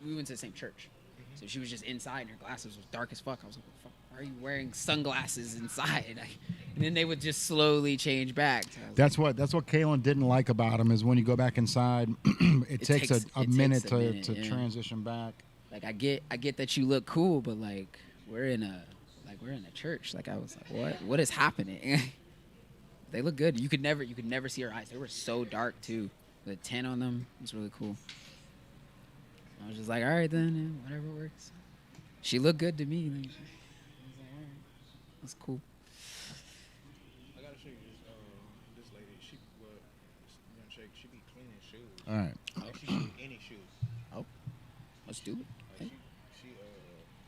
we went to the same church. So she was just inside, and her glasses was dark as fuck. I was like, what the fuck? Why are you wearing sunglasses inside? And then they would just slowly change back. So that's what Kaylin didn't like about him is when you go back inside, it takes a minute to transition back. Like I get that you look cool, but like we're in a church. Like I was like, what is happening? They look good. You could never see her eyes. They were so dark too. The tint on them was really cool. I was just like, all right then, whatever works. She looked good to me. Like, I was like, all right, that's cool. I gotta show you this lady. She be cleaning shoes. All right. Like she shoot any shoes. Oh, let's do it. Like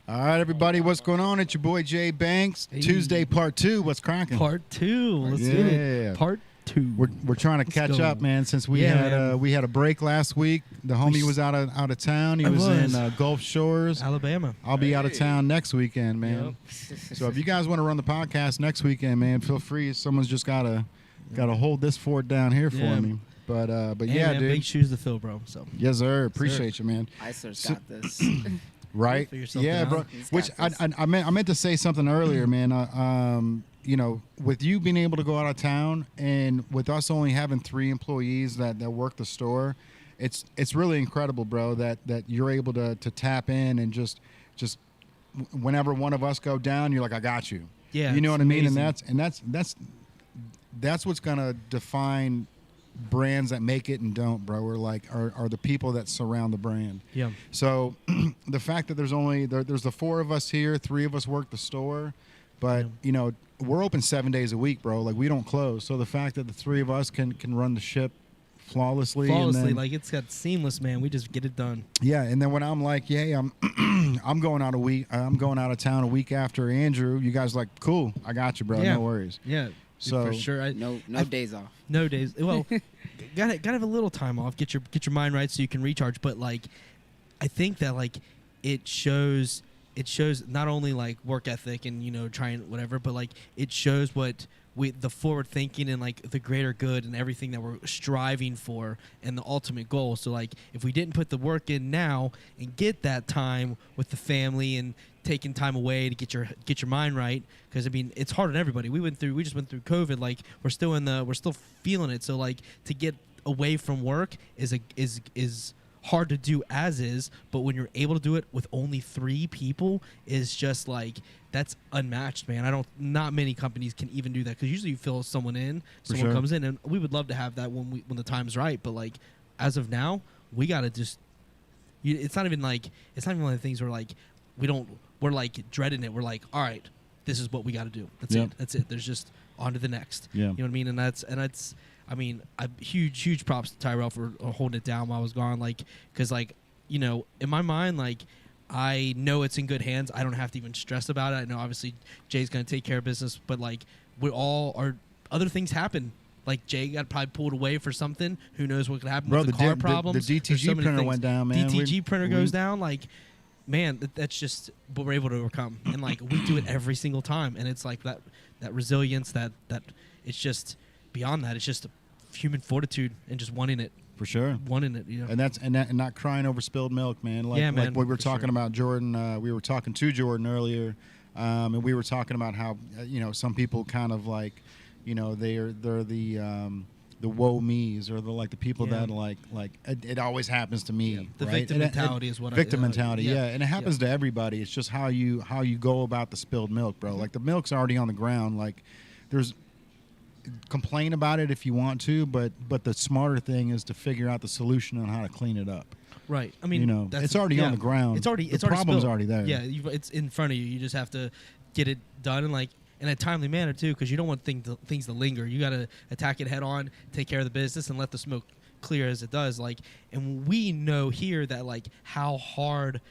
All right, everybody, what's going on? It's your boy Jay Banks. Hey. Tuesday, part 2. What's cracking? Part 2. Let's do it. Part 2. We're trying to catch up, man. Since we had a break last week. The homie was out of town. He was in Gulf Shores, Alabama. I'll be out of town next weekend, man. Yep. So if you guys want to run the podcast next weekend, man, feel free. Someone's just gotta hold this fort down here for me. But yeah, man, dude. Big shoes to fill, bro. So yes, sir. Appreciate you, man. Isler's got this. Right? Yeah, bro. Which I meant to say something earlier, man. You know, with you being able to go out of town and with us only having 3 employees that work the store, it's really incredible, bro, that you're able to tap in and just whenever one of us go down, you're like, I got you. Yeah. You know what I mean? Amazing. And that's what's gonna define brands that make it and don't, bro, are the people that surround the brand. Yeah. So the fact that there's the 4 of us here, 3 of us work the store, but you know, we're open 7 days a week, bro. Like we don't close. So the fact that the 3 of us can run the ship flawlessly, and then, like it's got seamless, man. We just get it done. Yeah, and then when I'm like, yeah, I'm going out of town a week after Andrew, you guys like, cool, I got you, bro. Yeah. No worries. Yeah. So for sure. No days off. No days. Well, gotta have a little time off. Get your mind right so you can recharge. But like, I think that like it shows not only like work ethic and trying whatever, but like it shows what the forward thinking and like the greater good and everything that we're striving for and the ultimate goal. So like if we didn't put the work in now and get that time with the family and taking time away to get your mind right, because I mean it's hard on everybody. We just went through COVID. Like we're still feeling it. So like to get away from work is hard to do as is, but when you're able to do it with only 3 people is just like that's unmatched, man. Not many companies can even do that, because usually you fill someone comes in, and we would love to have that when the time's right, but like as of now we gotta just it's not even like one of the things where like we're like dreading it. We're like, all right, this is what we gotta do. That's it. There's just on to the next. Yeah. You know what I mean? And that's I mean, huge props to Tyrell for holding it down while I was gone. Like, because like, in my mind, like, I know it's in good hands. I don't have to even stress about it. I know obviously Jay's gonna take care of business, but like, other things happen. Like Jay got probably pulled away for something. Who knows what could happen with the car problems? The DTG printer went down, man. DTG printer goes down. Like, man, that's just what we're able to overcome. And like, we do it every single time. And it's like that resilience, that it's just beyond that. It's just human fortitude and just wanting it. For sure. Wanting it, And not crying over spilled milk, man. Like, yeah, man. Like we were talking about Jordan. We were talking to Jordan earlier, and we were talking about how some people kind of like, they're the woe me's, or the people that like it always happens to me. Yeah. The right? victim mentality is what victim mentality. Yeah, and it happens to everybody. It's just how you go about the spilled milk, bro. Like the milk's already on the ground. Like there's complain about it if you want to, but the smarter thing is to figure out the solution on how to clean it up. Right. I mean, it's already on the ground. The problem's already there. Yeah, it's in front of you. You just have to get it done and like in a timely manner too, because you don't want things to linger. You got to attack it head on, take care of the business, and let the smoke clear as it does. Like, and we know here that like how hard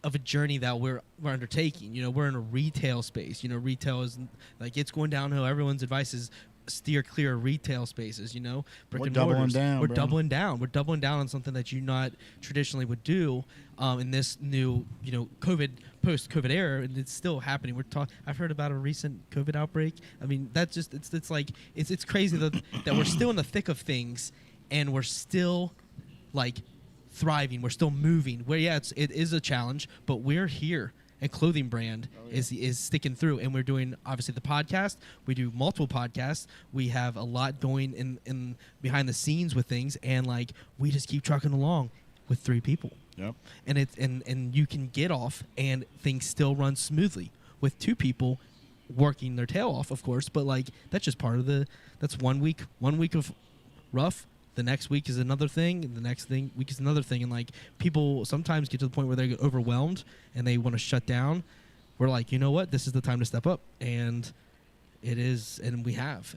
of a journey that we're undertaking. We're in a retail space. Retail is like it's going downhill. Everyone's advice is steer clear of retail spaces. Brick and mortars. We're doubling down. We're doubling down on something that you not traditionally would do in this new post-COVID era, and it's still happening. I've heard about a recent COVID outbreak. I mean, that's just it's like it's crazy that we're still in the thick of things, and we're still like thriving. We're still moving. It is a challenge, but we're here. And clothing brand is sticking through, and we're doing obviously the podcast. We do multiple podcasts. We have a lot going in behind the scenes with things, and like we just keep trucking along with 3 people. Yep. And it's and you can get off, and things still run smoothly with 2 people working their tail off, of course. But like that's just part of that's 1 week of rough. The next week is another thing, and the next week is another thing. And like people sometimes get to the point where they get overwhelmed and they want to shut down. We're like, you know what? This is the time to step up, and it is, and we have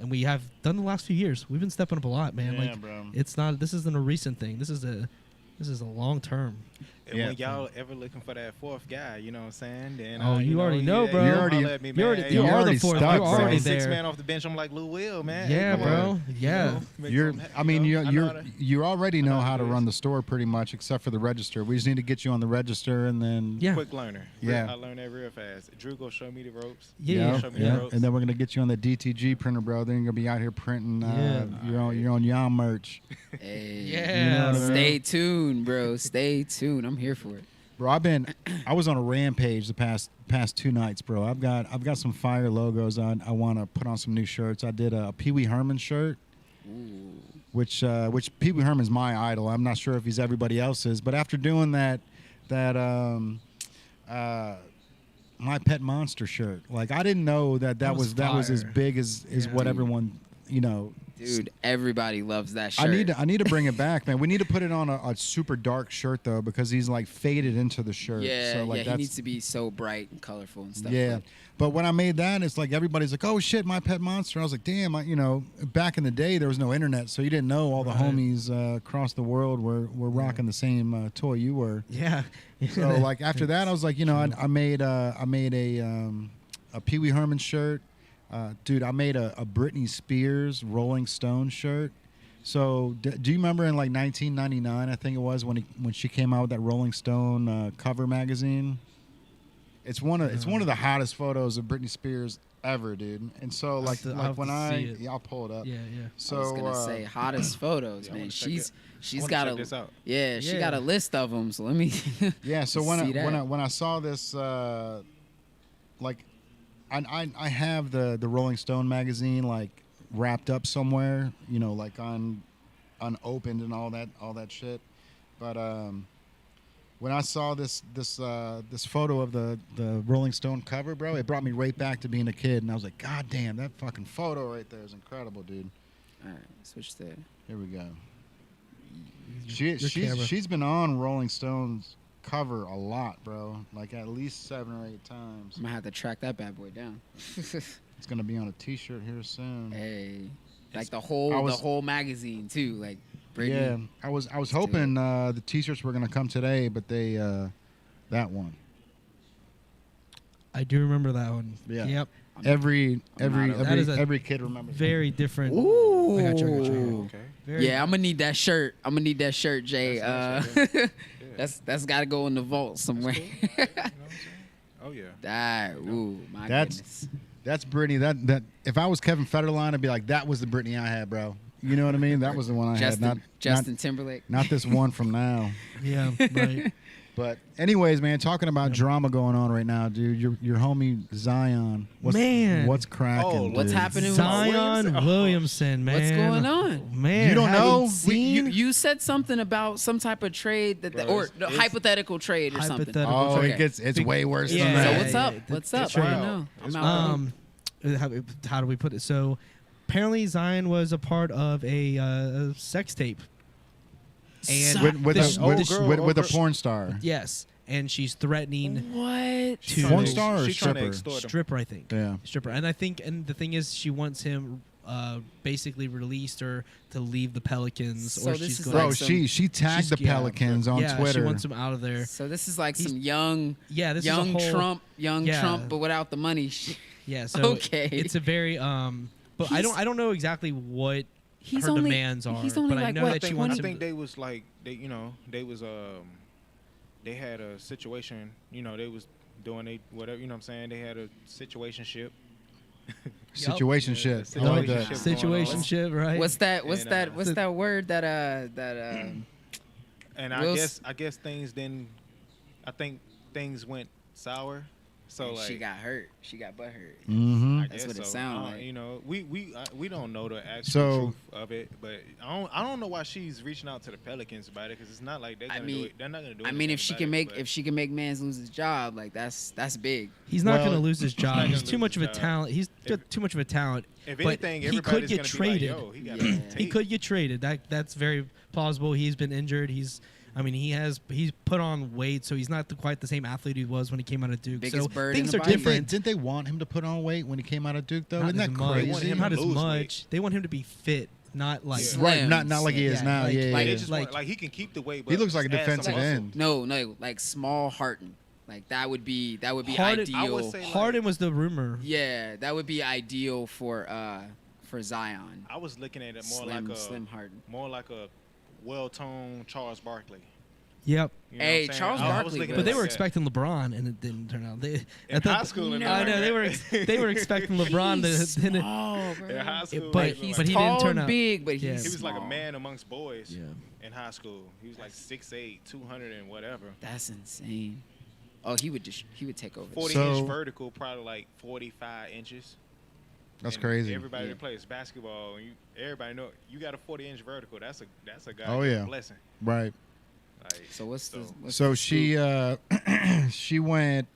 done the last few years. We've been stepping up a lot, man. Yeah, like, bro. It's not. This isn't a recent thing. This is a long term. And Yeah. when y'all ever looking for that 4th guy, you know what I'm saying? Then, Oh, you already know, bro. You already- holler at me, you man. already- Hey, you you're are already the 4th. stuck, You're bro. already Six there. man off the bench. I'm like Lou Will, man. Yeah, Hey, come bro. on. Yeah. You know, make You're. something I mean, happen, you know? I know how to- you already know how to do run this. the store pretty much, except for the register. We just need to get you on the register, and then Yeah. Quick learner. Yeah. I learned that real fast. Drew go show me the ropes. Yeah. Show me the ropes. And then we're gonna get you on the DTG printer, bro. Then you're gonna be out here printing your own Yum merch, Hey, Yeah, You know what I mean? stay tuned, bro. Stay tuned. I'm here for it. bro. I was on a rampage the past 2 nights, bro. I've got some fire logos on. I want to put on some new shirts. I did a Pee Wee Herman shirt, Ooh. which Pee Wee Herman's my idol. I'm not sure if he's everybody else's, but after doing that My Pet Monster shirt, like I didn't know that was as fire. big as what Dude. everyone, you know. Dude, everybody loves that shirt. I need to bring it back, man. We need to put it on a super dark shirt though, because he's like faded into the shirt. Yeah, so, like, he that's, needs to be so bright and colorful and stuff. yeah. like- But when I made that, it's like everybody's like, "Oh shit, My Pet Monster." I was like, "Damn!" Back in the day, there was no internet, so you didn't know all the Right. homies across the world were rocking the same toy you were. Yeah. So like after that, I was like, I made a Pee Wee Herman shirt, dude. I made a Britney Spears Rolling Stone shirt. So do you remember in like 1999, I think it was when she came out with that Rolling Stone cover magazine? It's one of the hottest photos of Britney Spears ever, dude. And so I'll have when to see it. I'll pull it up. Yeah. So I was gonna say hottest photos, I man. wanna check She's wanna got check this out. yeah, she Yeah. got a list of them. So let me. Yeah, so see that. when I saw this, like, I have the Rolling Stone magazine like wrapped up somewhere, like unopened and all that shit. But when I saw this photo of the Rolling Stone cover, bro, it brought me right back to being a kid, and I was like, God damn, that fucking photo right there is incredible, dude. All right, switch to. Here we go. Your camera. She's been on Rolling Stone's cover a lot, bro. Like at least 7 or 8 times. I'm gonna have to track that bad boy down. It's gonna be on a T-shirt here soon. Hey, like I the was- whole magazine too. Like, Yeah, Britney. I was do hoping the T-shirts were gonna come today, but they that one. I do remember that one. Yeah. Yep. Every I'm not over That is a every kid remembers. Very different. Ooh. I got you. Okay. Very Yeah, I'm gonna need that shirt. I'm gonna need that shirt, Jay. That's nice right That's got to go in the vault somewhere. You know what I'm saying? Oh yeah. That, ooh, my That's- goodness. That's Britney. That if I was Kevin Federline, I'd be like, that was the Britney I had, bro. You know what I mean? That was the one I had, Justin Timberlake. not this one from now. Yeah. Right. But anyways, man, talking about drama going on right now, dude. Your homie Zion. Man. what's cracking? Oh, What's dude? happening with Zion Williamson, man. What's going on? Man, You don't haven't know? Seen? You said something about some type of trade Bro, or it's- hypothetical trade or something. Hypothetical Oh, Okay. it's way worse Yeah. than So that. what's up? yeah, What's it's up? I wild. don't know. It's I'm out. How do we put it? So apparently Zion was a part of a sex tape. And with this- a porn star. yes, and she's threatening What? to Porn star or She's trying to stripper? extort him. stripper, I think. Yeah. Stripper, and the thing is, she wants him basically released or to leave the Pelicans, So or this she's is going. Bro, like some- she tagged the she's- yeah, Pelicans on yeah, Twitter. she wants him out of there. So this is like He's- some young Yeah, this young is a whole, Young yeah. Trump, but without the money. Yeah, so Okay. it's a very but I He's- don't know exactly what He's her only demands are. he's only but I like know what, that she 20? wants I him. think they was like they had a situation, they was doing whatever, you know what I'm saying? They had a situationship. Situation Yeah, shit. the I like situationship. that. Situationship, right? What's that? What's And, that? What's the- that word that And I guess things didn't. I think things went sour. So And like she got hurt. She got butt hurt. Mm-hmm. I That's guess what it so. sound like. You know, we don't know the actual So- truth of it, but I don't know why she's reaching out to the Pelicans about it because it's not like they're gonna do it. They're not gonna do it. I mean, if she can make Mans lose his job, like that's big. He's not Well- going to lose his job. not He's gonna too lose much of his a job. talent. He's got too much of a talent. if but anything, he everybody's could get gonna traded. Be like, Yo, he got Yeah. He could get traded. That's very plausible. He's been injured. He's put on weight, so he's not quite the same athlete he was when he came out of Duke. Biggest So bird in things the are Bible. different. Didn't they want him to put on weight when he came out of Duke though? Not Isn't as that much. crazy? They want him Not to as lose much. weight. They want him to be fit, not like Yeah. Right, Slim, not like he is yeah, now. like- yeah, Like yeah. they just Like- want, like he can keep the weight. But He looks like a just add some defensive muscle. end. No, like small Harden. Like that would be Harden- ideal. I would say like, Harden was the rumor. Yeah, that would be ideal for Zion. I was looking at it Slim Harden. more like a well-toned Charles Barkley. Yep. You know Hey, what I'm saying? Charles I was Barkley looking was- But they at were that. expecting LeBron, and it didn't turn out. They In high school, and I know they were expecting LeBron He's to. small, bro. In high school, but- he was but like- he tall didn't turn and out. big, but Yeah. he's He was like a small. man amongst boys Yeah. in high school. He was like 6'8", 200 and whatever. That's insane. Oh, he would take over. 40 So- inch vertical, probably like 45 inches. That's And crazy. Everybody Yeah. that plays basketball, everybody know you got a 40-inch vertical. That's a guy. Oh, yeah. Blessing. Right. Like, So what's the? What's So the she scoop? she went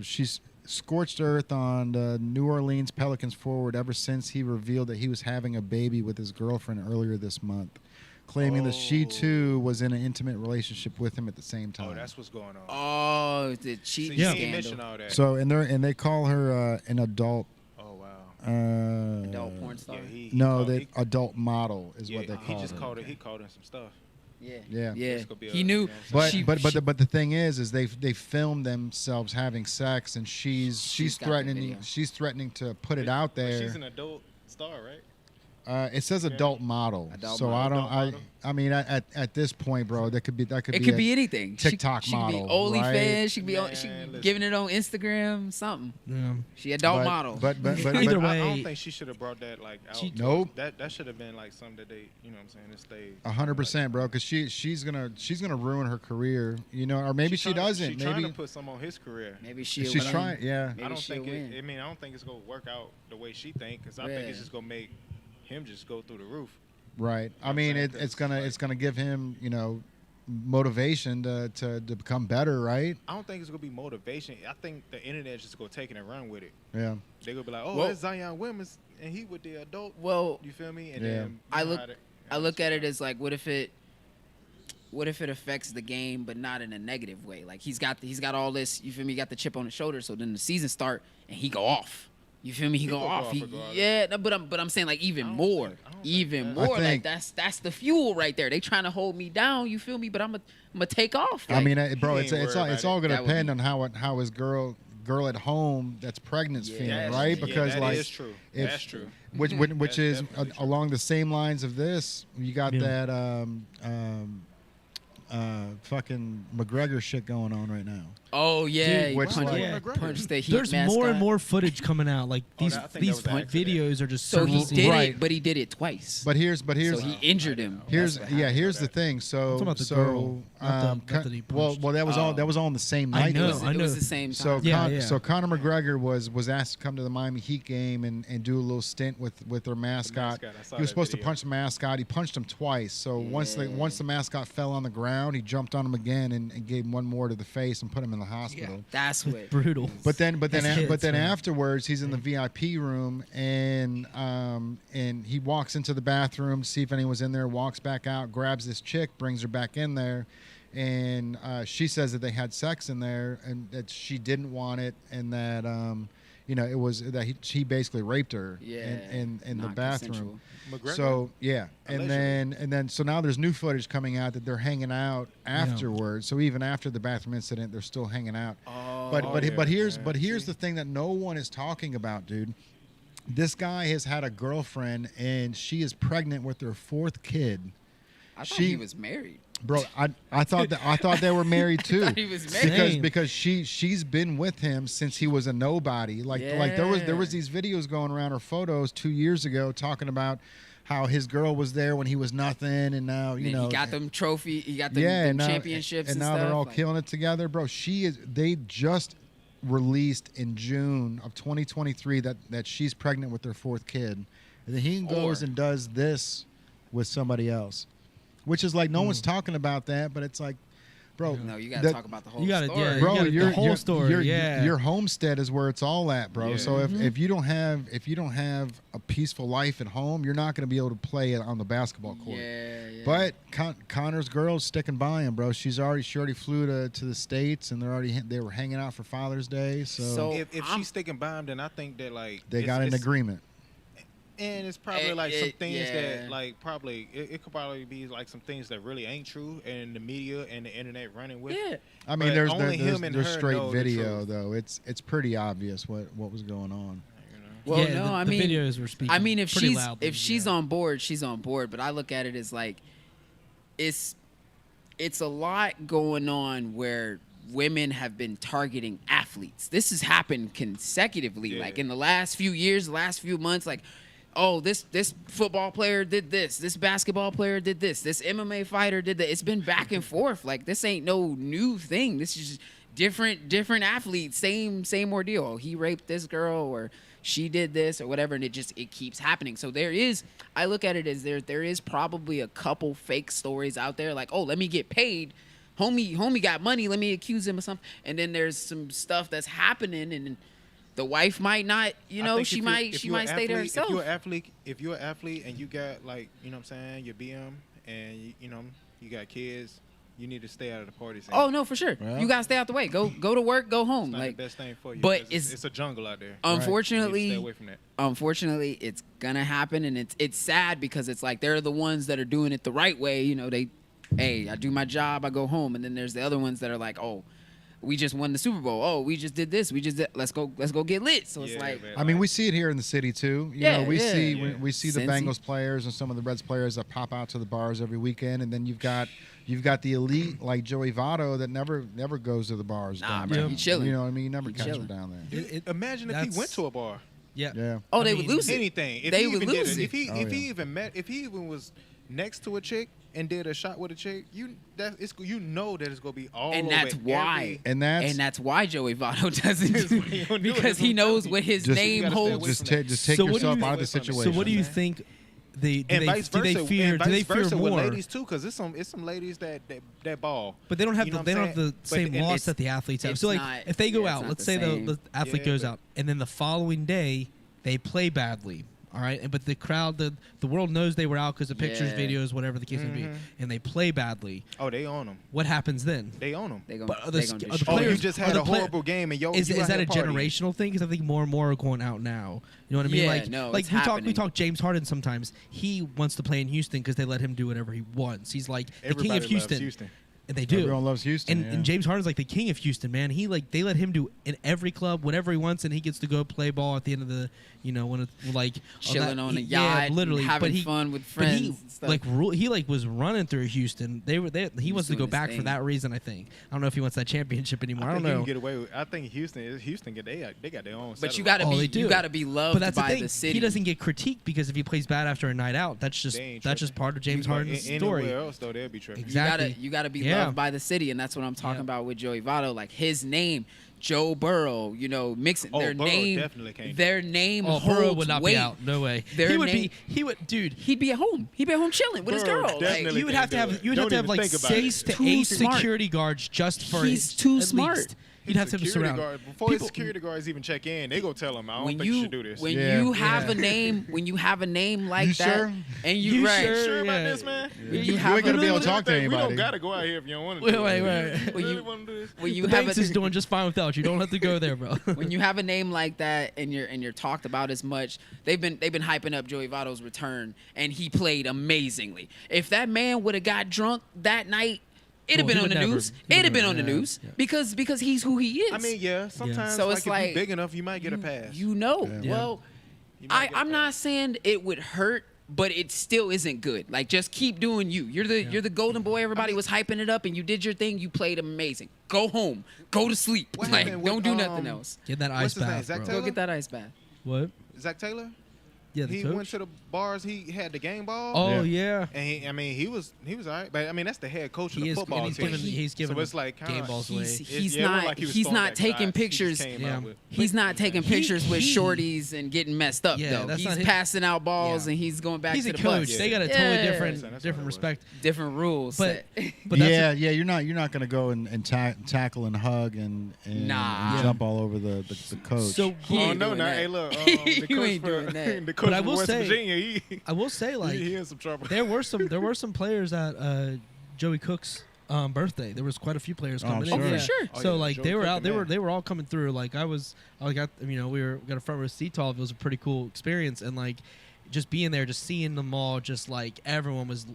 she's scorched earth on the New Orleans Pelicans forward ever since he revealed that he was having a baby with his girlfriend earlier this month, claiming that she too was in an intimate relationship with him at the same time. oh, that's what's going on. Oh, the See, cheating she Yeah. ain't mention scandal. all that. So and they call her an adult. Oh wow. Adult porn star. Yeah, No, called- they adult model is yeah, what they he call just her. called it. He called in some stuff. Yeah. Yeah. Yeah. This could be He a- knew. you know what I'm But she- but she- the thing is they filmed themselves having sex, and she's She's got the threatening video. to put it out But there. she's an adult star, right? It says adult model, Adult so model. I mean at this point, bro, that could be It could be a anything. TikTok she could model, be OnlyFans. right? She could be Man, she could be listen. giving it on Instagram. Something. Yeah. She adult but, model. But Either I way- don't think she should have brought that like out. She- Nope. That should have been like something that they, you know what I'm saying, to stay. 100%, bro, because she's gonna ruin her career, you know, or maybe she doesn't. She's trying maybe to put some on his career. Maybe she'll she's win. trying. Yeah, Maybe I don't she'll think win. I mean, I don't think it's gonna work out the way she think, because I think it's Yeah. just gonna make him just go through the roof. right. I I'm mean, saying? it's 'Cause, like- gonna give him, you know, motivation to become better, right? I don't think it's gonna be motivation. I think the internet's just gonna take it and run with it. Yeah. They're gonna be like, oh, Well- that's Zion Williams, and he with the adult. Well, You feel me? And Yeah. then I you know look- how to- I look at it as like, what if it affects the game, but not in a negative way? Like he's got all this. You feel me? He got the chip on his shoulder. So then the season start and he go off. You feel me? He go go off. off He, regardless. yeah, no, but I'm saying like even I don't more, think- I don't think even that- I more. Like think- that's the fuel right there. They trying to hold me down. You feel me? But I'm gonna take off. I Like, mean, bro, he it's ain't it's worried all, it's about all it. gonna That would depend be- on how his girl at home that's pregnant's Yeah, feeling, That's- right? yeah, Because that like is true. if- That's true. which That's is definitely true. along the same lines of this. You got Yeah. that fucking McGregor shit going on right now. oh yeah, Dude, he which, punched, like- Yeah. punched the Heat There's mascot. more and more footage coming out. Like Oh, these I think that these was an accident. videos are just So he surfacing. did Right. it, but he did it twice. But here's so he injured him. here's That's what happened. here's the thing. So talking about the so girl, not the- not Con- that he well punched. that was all Oh. that was all on the same I night. know, though. It was the same time. So Yeah, yeah. so Conor McGregor was asked to come to the Miami Heat game and do a little stint with their mascot. mascot, I saw He was that supposed to video. punch the mascot. He punched him twice. So once Yeah. the mascot fell on the ground, he jumped on him again and gave him one more to the face and put him in the hospital. That's what. brutal. But then That's hits, man. afterwards, he's in the VIP room and he walks into the bathroom to see if anyone's in there. Walks back out, grabs this chick, brings her back in there, and she says that they had sex in there and that she didn't want it and that it was that he basically raped her Yeah. in the not bathroom. consensual. McGregor. So yeah, and Allegedly. then so now there's new footage coming out that they're hanging out afterwards. So even after the bathroom incident, they're still hanging out. Oh, But here's see? the thing that no one is talking about, dude. This guy has had a girlfriend and she is pregnant with their fourth kid. I thought she- he was married. Bro, I thought they were married too. thought he was married. Same. Because she's been with him since he was a nobody. Like there was Yeah. these videos going around or photos 2 years ago talking about how his girl was there when he was nothing, and now he got them trophy, he got them championships, and now stuff. they're all killing it together, bro. They just released in June of 2023 that she's pregnant with their 4th kid, and then he goes and does this with somebody else, which is like no one's talking about that, but it's like, bro, no, you gotta talk about the whole story. Yeah, bro. The whole story. Your homestead is where it's all at, bro. Yeah. So if you don't have a peaceful life at home, you're not going to be able to play it on the basketball court. Yeah. But Connor's girl's sticking by him, bro. She already flew to the States, and they were hanging out for Father's Day. So if she's sticking by him, then I think that like they got an agreement. And it's probably like some things that like probably it could probably be like some things that really ain't true, and the media and the internet running with. Yeah. I mean, But there's straight know the video truth. though. It's pretty obvious what was going on. Well, Yeah, no, the I mean, videos were speaking. I mean, if pretty she's loudly, if she's on board, she's on board. But I look at it as like, it's a lot going on where women have been targeting athletes. This has happened consecutively, like in the last few years, last few months, like. Oh, this football player did this. This basketball player did this. This MMA fighter did that. It's been back and forth. Like this ain't no new thing. This is just different athletes. Same ordeal. Oh, he raped this girl, or she did this, or whatever, and it keeps happening. So I look at it as there is probably a couple fake stories out there. Like, oh, let me get paid. Homie got money. Let me accuse him of something. And then there's some stuff that's happening, and the wife might not, she might stay there herself. If you're an athlete and you got like, you know what I'm saying, your BM and you got kids, you need to stay out of the party scene. Oh no, for sure. Well, you gotta stay out the way. Go to work, go home. It's not like the best thing for you. But it's a jungle out there. Unfortunately, stay away from that. Unfortunately, it's gonna happen, and it's sad because it's like they're the ones that are doing it the right way. I do my job, I go home, and then there's the other ones that are like, oh, we just won the Super Bowl. Oh, we just did this. Let's go get lit. So it's like, I mean, we see it here in the city too. We see the Bengals players and some of the Reds players that pop out to the bars every weekend, and then you've got the elite like Joey Votto that never goes to the bars. Nah, man, he's chilling. You know what I mean? You never catch him down there. Imagine if he went to a bar. Yeah. Oh, they would lose it. Anything. They would lose it. If he even was next to a chick and did a shot with a chick, that it's gonna be all and over that's why and that's why Joey Votto doesn't because he knows what his name holds. Just take yourself out of the situation. So what do you think? Do they fear with more? ladies too? Because it's some ladies that ball, but they don't have the same loss that the athletes have. So like if they go out, let's say the athlete goes out, and then the following day they play badly. All right, but the crowd, the world knows they were out because of pictures, videos, whatever the case may be, and they play badly. Oh, they own them. What happens then? They own them. You just had a horrible game, and is that a generational thing? Because I think more and more are going out now. You know what I mean? Yeah, like, no, like we talk James Harden sometimes. He wants to play in Houston because they let him do whatever he wants. He's like the king of Houston. And they do. Everyone loves Houston. And James Harden's like the king of Houston, man. They let him do in every club whatever he wants, and he gets to go play ball at the end of the, when it's like chilling on a yacht, literally having fun with friends. He was running through Houston. He wants to go back for that reason. I think. I don't know if he wants that championship anymore. I don't know. He can get away with. I think Houston they got their own. But you gotta be loved by the city. He doesn't get critiqued because if he plays bad after a night out, that's just part of James Harden's story. Anywhere else though, they'll be tripping. Exactly. You gotta be loved by the city, and that's what I'm talking about with Joey Votto. Like his name, Joe Burrow, mixing their name. Their name holds Burrow would not weight. be out. No way. He'd be at home. He'd be at home chilling with his girl. Like, you would have to have like 6 to 8 security guards just for. He's too smart. Least. You'd have to surround. Before his security guards even check in, they go tell him, I don't think you should do this. When you have a name like that, sure? and you sure about this, man? You ain't gonna be able to talk to anybody. We don't gotta go out here if you don't want to. Wait. When you the Banks is doing just fine without you. Don't have to go there, bro. When you have a name like that and you're talked about as much, they've been hyping up Joey Votto's return, and he played amazingly. If that man would have got drunk that night, it'd have been on the news. It'd have been on the news because he's who he is. I mean, sometimes so like it's if like you're big enough, you might get a pass. Well, I'm not saying it would hurt, but it still isn't good. Like, just keep doing you. You're the golden boy. Everybody was hyping it up, and you did your thing. You played amazing. Go home. Go to sleep. Don't do nothing else. Get that ice bath, Zach bro. Taylor? Go get that ice bath. What? Zach Taylor? Yeah, the he coach? went to the bars. He had the game ball. Oh Yeah. And he was all right. But I mean, that's the head coach of He the is, football and team. he's giving so it's like game kinda, balls away. He's it wasn't not like he was he's throwing not back taking shots. He just pictures. came Yeah. out with- He's not taking pictures with he- shorties and getting messed up Yeah, though. that's He's not his- passing out balls Yeah. and he's going back He's to a the coach. bus. They got a Yeah. totally That's different what it different was. respect. Different rules. But set. but that's yeah, you're not gonna go and tackle and hug and Nah. and jump all over the coach. so. He Oh ain't no, doing no! that. Hey, look, You the coach ain't for doing that. the coach I from will West say- Virginia, I will say, like, he in some trouble. there were some players at Joey Cook's birthday. There was quite a few players Oh, coming sure. in. Oh, for Yeah. sure. Oh, So yeah, like Joey they were Cook out, the man. they were all coming through. Like I got we got a front row seat to all of it. It was a pretty cool experience, and like just being there, just seeing them all, just like everyone was,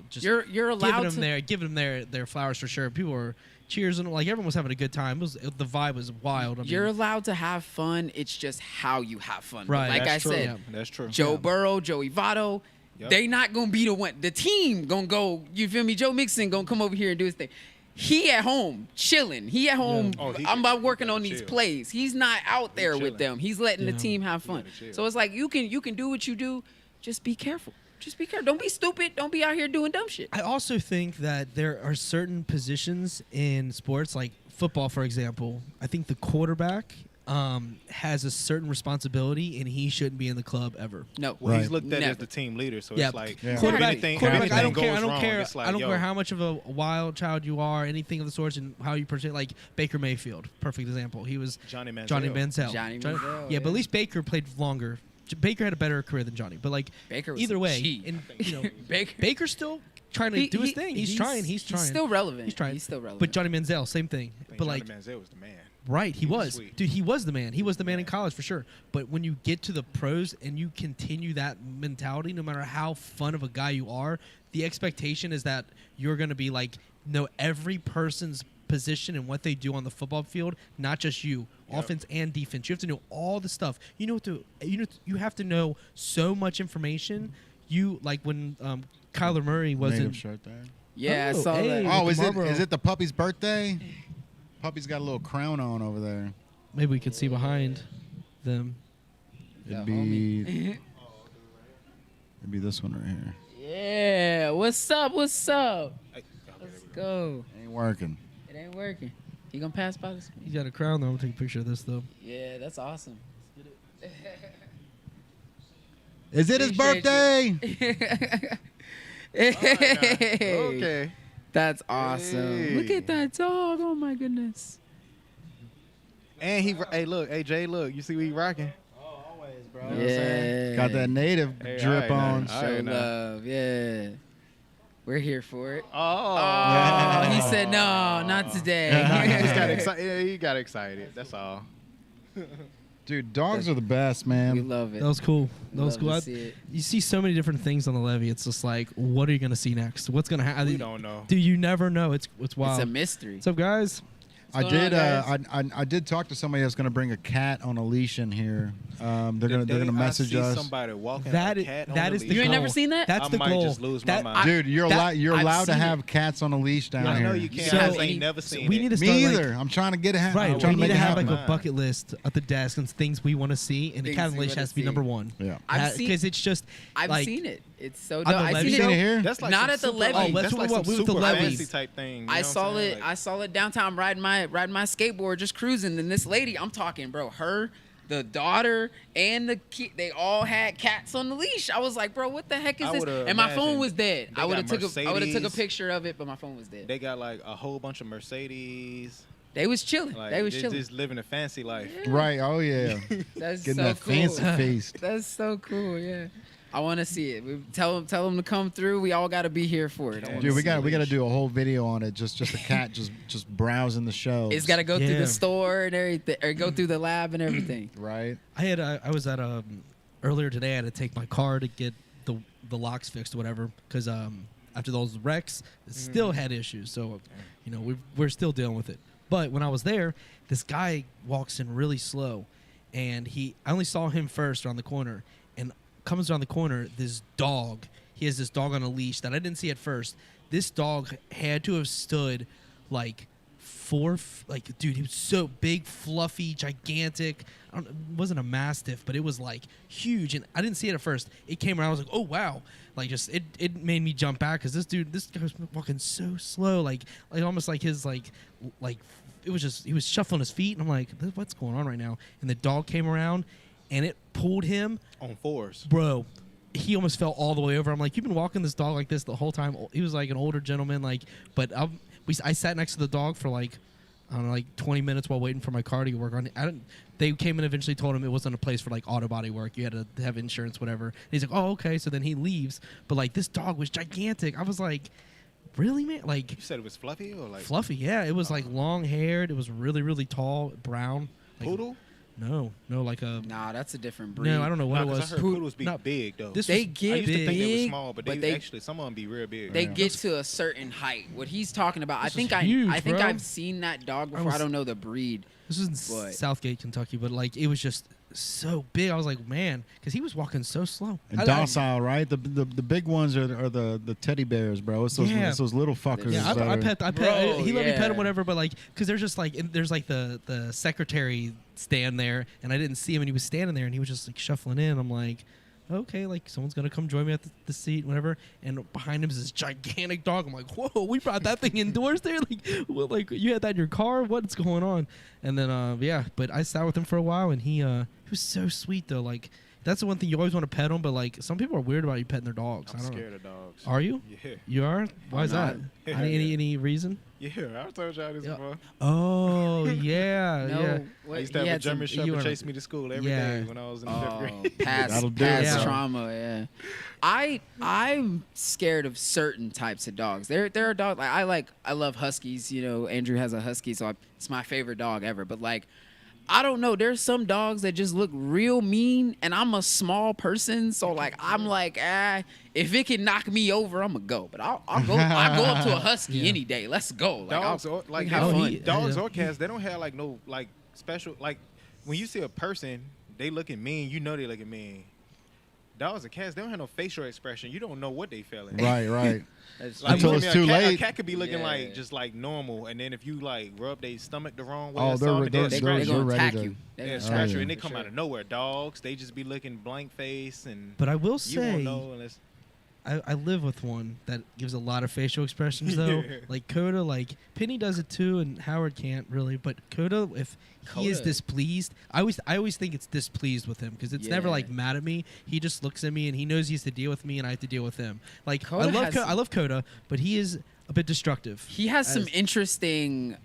just You're allowed giving them their flowers for sure. People were cheers and like everyone was having a good time. The vibe was wild. I mean, You're allowed to have fun. It's just how you have fun. Right. Like That's I true. said, Yeah. That's true. Joe Burrow, Joey Votto, Yep. they not gonna be the one. The team gonna go. You feel me? Joe Mixon gonna come over here and do his thing. He at home chilling. He at home. Oh, I'm about working gotta on these chill. plays. He's not out there with chilling. them. He's letting Yeah. the team have fun. gotta chill. So it's like you can do what you do. Just be careful. Just be careful. Don't be stupid. Don't be out here doing dumb shit. I also think that there are certain positions in sports, like football, for example. I think the quarterback has a certain responsibility, and he shouldn't be in the club ever. No. Well, he's Right. looked at Never. as the team leader, so Yeah. it's like Yeah. if Quarterback, anything, quarterback, anything I don't goes care. I don't wrong, care. it's like, I don't yo, care how much of a wild child you are, anything of the sorts, and how you present. Like Baker Mayfield, perfect example. He was Johnny Manziel. Johnny Manziel. Johnny Manziel, yeah, but at least Baker played longer. Baker had a better career than Johnny, but like Baker was either some way, cheat. and Baker. Baker's still trying to do his thing. He's trying. He's trying. He's still relevant. He's trying. He's still relevant. But Johnny Manziel, same thing. I think But Johnny like, Manziel was the man. right, he He was was. sweet. Dude, he was the man. He was the man in college for sure. But when you get to the pros and you continue that mentality, no matter how fun of a guy you are, the expectation is that you're going to be like, know every person's position and what they do on the football field, not just you, offense and defense. You have to know all the stuff. You have to know so much information. You like when Kyler Murray was native in. shirt there. yeah, I Oh, saw hey. that. Oh, with is the it Marlboro. is it the puppy's birthday? Puppy's got a little crown on over there. Maybe we could see behind them. It'd Yeah, be homie. it'd be this one right here. Yeah. What's up? What's up? Let's go. Ain't working. It ain't working. You gonna pass by this? He's got a crown though. I'm gonna take a picture of this though. Yeah, that's awesome. Is it his Appreciate birthday? Hey, Okay. that's awesome. Hey. Look at that dog. Oh my goodness. And hey, look, hey Jay, look, you see what he rocking? Yeah. Got that native Hey, drip all right, on. now. All Show right, now. love. Yeah. We're here for it. Oh, Oh, he said no, not today. he just got excited. Yeah, he got excited. That's all. Dude, dogs are the best, We man. love it. That was cool. That was Love cool. to I- see it. You see so many different things on the levee. It's just like, what are you gonna see next? What's gonna happen? We don't know. Do you never know? It's It's wild. a mystery. What's up, guys? I What's going did. on, I did talk to somebody that's going to bring a cat on a leash in here. They're gonna message us. Somebody walking That a is cat on that the is the leash. You ain't goal. never seen that? That's I the might goal. just lose my That- mind. Dude, you're I've allowed to seen have it. cats on a leash down I here. know you can't. So- I just ain't never seen we it. need to start Me like, either. I'm trying to get it. right. I'm We trying need make to it have happen. like a Mine. bucket list at the desk and things we want to see, and the Things cat on we the leash wanna has to be see. number one. Yeah. I've seen- Because it's just I've like, seen it. It's so On dope. the I've levee? seen You seen it it. here? That's like Not some at the super, levee. like, Oh, that's that's what like we some went with the super levees. fancy type thing. You know I what saw I'm saying? it. Like, I saw it downtown riding my skateboard, just cruising. And this lady, I'm talking, bro, her, the daughter, and the kid, they all had cats on the leash. I was like, bro, what the heck is I this? would've And my phone imagined was dead. they I would have got took a Mercedes. picture of it, but my phone was dead. They got like a whole bunch of Mercedes. They was chilling. Like They was they chilling. just living a fancy life. Right. Oh yeah. That's Getting so that cool. fancy face. That's so cool. Yeah. I want to see it. Tell them to come through. We all got to be here for it. I wanna Dude, we see got it. we got to do a whole video on it. Just a cat just browsing the show. It's got to go through Yeah. the store and everything, or go through the lab and everything. right. I was at earlier today. I had to take my car to get the locks fixed or whatever because after those wrecks, it still had issues. So we're still dealing with it. But when I was there, this guy walks in really slow, and I only saw him first around the corner, and comes around the corner. This dog. He has this dog on a leash that I didn't see at first. This dog had to have stood like dude, he was so big, fluffy, gigantic. It wasn't a mastiff, but it was like huge, and I didn't see it at first. It came around, I was like, oh wow, like just it made me jump back because this guy was walking so slow, like almost like his like it was just, he was shuffling his feet, and I'm like, what's going on right now? And the dog came around, and it pulled him on fours, bro. He almost fell all the way over. I'm like, you've been walking this dog like this the whole time. He was like an older gentleman, like, but I sat next to the dog for like, I don't know, like 20 minutes while waiting for my car to work on it. They came and eventually told him it wasn't a place for like auto body work. You had to have insurance, whatever. And he's like, oh, okay. So then he leaves. But like this dog was gigantic. I was like, really, man? Like, you said it was fluffy or like fluffy? Yeah, it was like long haired. It was really, really tall, brown. Like, poodle? No, like a. Nah, that's a different breed. No, I don't know what it was. I heard poodles be big though. They get I used to think they were big, small, but but they actually some of them be real big. They get to a certain height. What he's talking about, I think huge, bro. I've seen that dog before. I don't know the breed. This was in Southgate, Kentucky, but like it was just so big. I was like, man, because he was walking so slow and docile, right? The big ones are the teddy bears, bro. It's those little fuckers. Yeah, I pet. Bro, he let me pet him, whatever. But like, because there's just like there's like the secretary stand there, and I didn't see him, and he was standing there, and he was just like shuffling in. I'm like, okay, like someone's gonna come join me at the seat, whatever. And behind him is this gigantic dog. I'm like, whoa, we brought that thing indoors there? Like you had that in your car? What's going on? And then but I sat with him for a while, and he was so sweet though. Like that's the one thing, you always want to pet them, but like some people are weird about you petting their dogs. I'm I don't scared know. of dogs. Are you? Yeah. You are? Why is that? Any reason? Yeah, I told y'all this before. Oh yeah, yeah. I used to have a German Shepherd chase me to school every day when I was in the 5th grade. Past trauma, yeah. I'm scared of certain types of dogs. There are dogs I love huskies. You know, Andrew has a husky, so it's my favorite dog ever. But like, I don't know. There's some dogs that just look real mean, and I'm a small person, so like I'm like, if it can knock me over, I'm gonna go. But I'll go. I go up to a husky any day. Let's go. Like, dogs or have fun. Dogs or cats, they don't have like no like special like when you see a person, they looking mean. You know they looking mean. Dogs and cats, they don't have no facial expression. You don't know what they feeling. Right. Like, until it's too late. A cat could be looking like just like normal, and then if you like rub their stomach the wrong way, they're gonna attack you. They're scratch you, and they come out of nowhere. Dogs, they just be looking blank face, and but I will say, you won't know unless. I live with one that gives a lot of facial expressions though. Like Coda, like Penny does it too, and Howard can't really. But Coda, if he is displeased, I always think it's displeased with him because it's never like mad at me. He just looks at me and he knows he has to deal with me, and I have to deal with him. Like I love Coda, but he is a bit destructive. He has some interesting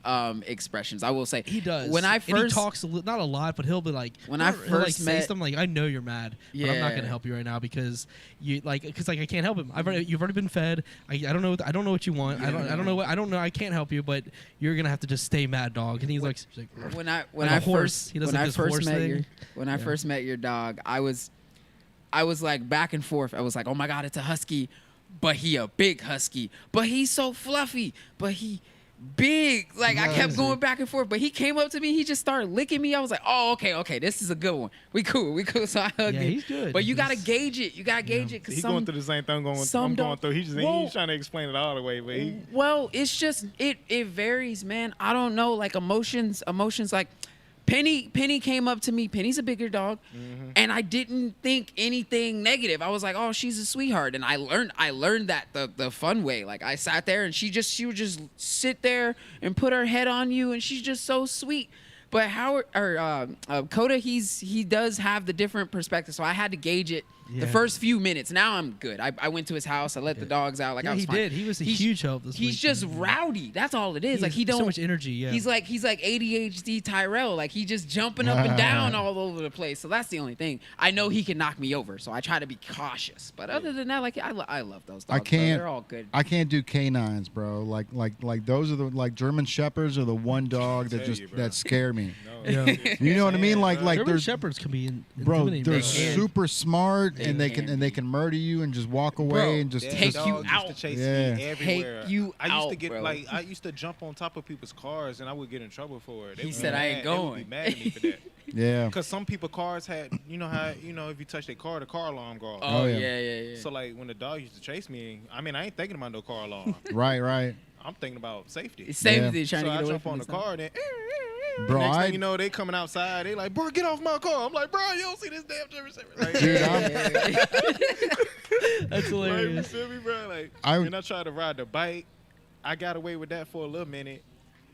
expressions, I will say. He does. When I first, and he talks not a lot, but he'll be like, when I first met, say something like, I know you're mad, but I'm not going to help you right now because I can't help him. You've already been fed. I don't know what you want. I don't know. I can't help you, but you're going to have to just stay mad, dog. And he's like when I first met your dog, I was like back and forth. I was like, oh my God, it's a husky. But he a big husky. But he's so fluffy. But he big. Like, I kept going back and forth. But he came up to me. He just started licking me. I was like, oh, okay. This is a good one. We cool. So I hugged him. He's good. But you got to gauge it. You got to gauge it. He's going through the same thing I'm going through. He's trying to explain it all the way. But well, it's just, it varies, man. I don't know. Like, emotions like, Penny came up to me. Penny's a bigger dog, and I didn't think anything negative. I was like, "Oh, she's a sweetheart," and I learned that the fun way. Like I sat there, and she would just sit there and put her head on you, and she's just so sweet. But Coda, he does have the different perspective, so I had to gauge it. The first few minutes. Now I'm good. I went to his house. I let the dogs out. Like I was fine. He did. He was a huge help this week. He's just rowdy. That's all it is. Like he don't so much energy. Yeah. He's like ADHD Tyrell. Like he just jumping up and down all over the place. So that's the only thing. I know he can knock me over. So I try to be cautious. But other than that, like I love those dogs. They're all good. I can't do canines, bro. Like those are the German Shepherds are the one dog that scare me. You know what I mean? Like German Shepherds can be bro. They're super smart. And they can murder you and just walk away and just take you out. Used to chase me everywhere. Take you I used out, to get bro. like I used to jump on top of people's cars and I would get in trouble for it. He said I ain't going. They would be mad at me for that. Yeah. Because some people cars had if you touch their car, the car alarm goes. Oh yeah. So like when the dog used to chase me, I mean I ain't thinking about no car alarm. Right. I'm thinking about safety. It's safety trying so to get I away jump from on the this, car, then Bro, next thing you know, they coming outside. They like, bro, get off my car. I'm like, bro, you don't see this damn service. Like, dude, That's hilarious. Like, you feel me, bro? Like, when I tried to ride the bike, I got away with that for a little minute.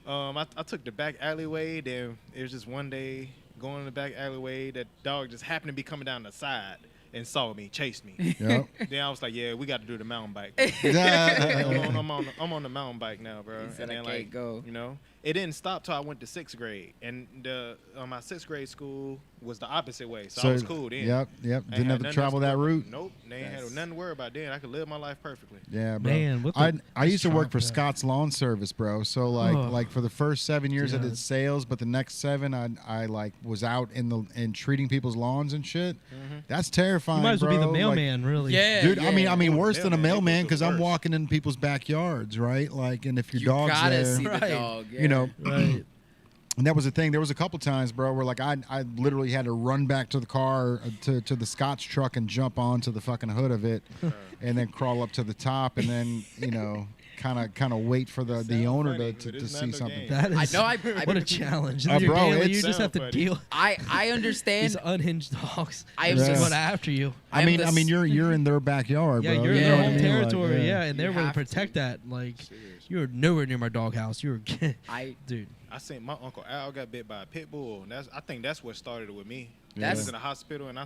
I took the back alleyway. Then it was just one day going in the back alleyway. That dog just happened to be coming down the side and saw me, chased me. Yep. Then I was like, yeah, we got to do the mountain bike. I'm on the mountain bike now, bro. He said, and then, I can't go. You know, it didn't stop till I went to 6th grade, and my 6th grade school was the opposite way, so I was cool then. Yep. Didn't have to travel that route. Nope, they ain't had nothing to worry about then. I could live my life perfectly. Yeah, bro. Man, I used to work for Scott's Lawn Service, bro. So like for the first 7 years I did sales, but the next 7 I like was out in treating people's lawns and shit. Mm-hmm. That's terrifying. You might as well be the bro. mailman, really. Yeah, Dude, yeah. I mean, worse than a mailman because I'm worse. walking in people's backyards, right? Like, and if your You dog's gotta there, see the Right. dog. Yeah. you know, Right. and that was the thing. There was a couple times, bro, where like I literally had to run back to the car to the Scott's truck and jump onto the fucking hood of it, and then crawl up to the top, and then kind of wait for the owner funny, to but it's see not no something. game. That is. I know. What a challenge. Bro, Your daily, it's- you just have to Sound deal. I understand. These unhinged dogs. I am Yeah. just just going after you. I mean, you're in their backyard, Yeah, bro. you're You in know their what I home mean? Like, territory. Yeah, and You they're going to have to. protect that. Like, Seriously. you're nowhere near my doghouse. You're, I dude. I seen my Uncle Al got bit by a pit bull, and I think that's what started it with me. Yeah. He was in the hospital, and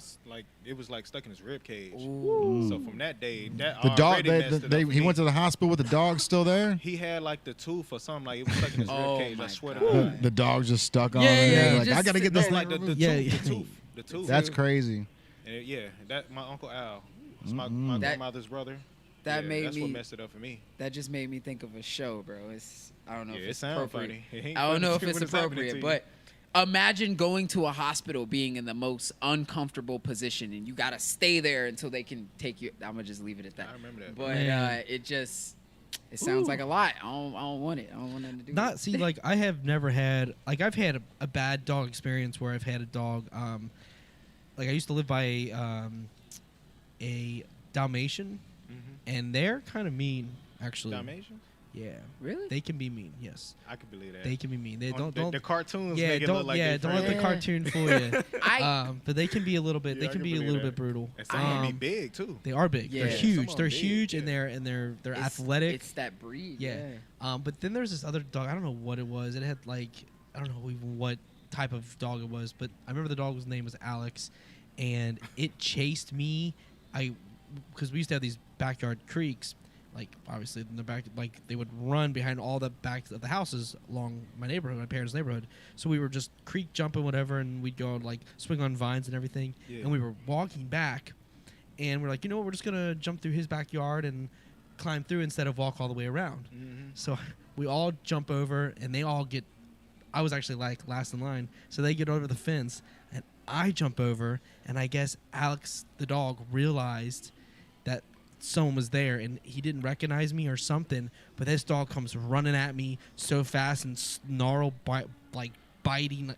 it was like stuck in his rib cage. Ooh. So from that day, that The dog, already messed it up for he me. went to the hospital with the dog still there. He had like the tooth or something, like it was stuck in his Oh rib cage. my I swear to God. God. The dog just stuck on Yeah, it. yeah, Like, I just- gotta get No, this. like the Yeah. tooth. That's crazy. And yeah, that my Uncle Al. It's my That- grandmother's brother. that Yeah, made that's me. what messed it up for me. That just made me think of a show, bro. I don't know Yeah, if it it's sounds appropriate. funny. It ain't I don't funny know if when it's it's happening appropriate, to you. but imagine going to a hospital being in the most uncomfortable position, and you gotta stay there until they can take you. I'm gonna just leave it at that. I remember that. But Man. it sounds like a lot. I don't want it. I don't want nothing to do. Not with see, like I have never had like I've had a bad dog experience where I've had a dog. Like I used to live by a Dalmatian, and they're kind of mean actually. Dalmatians? Yeah, Really? they can be mean. Yes, I could believe that. they can be mean. They On don't. the cartoons Yeah, make it don't. look like Yeah, they don't let the friendly. cartoon fool you. I But they can be a little bit. Yeah, They I can can be a believe little that. bit brutal. And some of them be big too. They are big. They're Yeah. huge. Some of They're them big, huge, yeah. and they're it's- athletic. It's that breed. Yeah. But then there's this other dog. I don't know what it was. It had like I don't know even what type of dog it was, but I remember the dog's name was Alex, and it chased me. Because we used to have these backyard creeks, like obviously in the back, like they would run behind all the back of the houses along my neighborhood, my parents' neighborhood. So we were just creek jumping, whatever, and we'd go like swing on vines and everything. Yeah. And we were walking back, and we're like, you know what, we're just gonna jump through his backyard and climb through instead of walk all the way around. Mm-hmm. So we all jump over, and they all get. I was actually like last in line, so they get over the fence, and I jump over, and I guess Alex, the dog, realized that someone was there, and he didn't recognize me or something. But this dog comes running at me so fast and snarl, like biting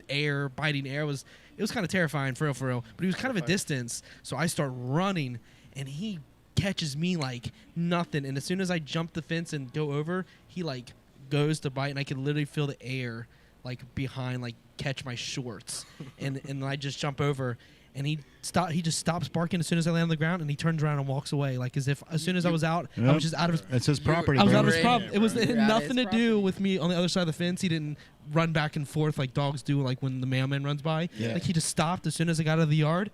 air. It was kind of terrifying for real. But he was kind of a distance, so I start running, and he catches me like nothing. And as soon as I jump the fence and go over, he like goes to bite, and I can literally feel the air like behind, like catch my shorts, and I just jump over, and he just stops barking as soon as I land on the ground, and he turns around and walks away, like as if as soon as I was out, I was just out of his. It's his property. I was bro. out of his Right. problem. It was it You're had out of nothing his to do property. with me on the other side of the fence. He didn't run back and forth like dogs do, like when the mailman runs by. Yeah. Like he just stopped as soon as I got out of the yard,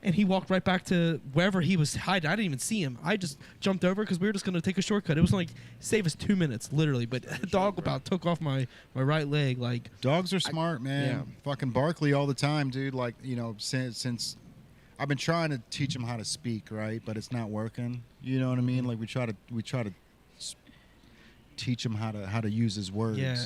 and he walked right back to wherever he was hiding. I didn't even see him. I just jumped over because we were just going to take a shortcut. It was like save us 2 minutes, literally. But the dog about took off my right leg. Like Dogs are smart, man. yeah. Fucking Barkley all the time, dude. Like, you know, since I've been trying to teach him how to speak, right, but it's not working. You know what I mean? Like we try to teach him how to use his words. yeah,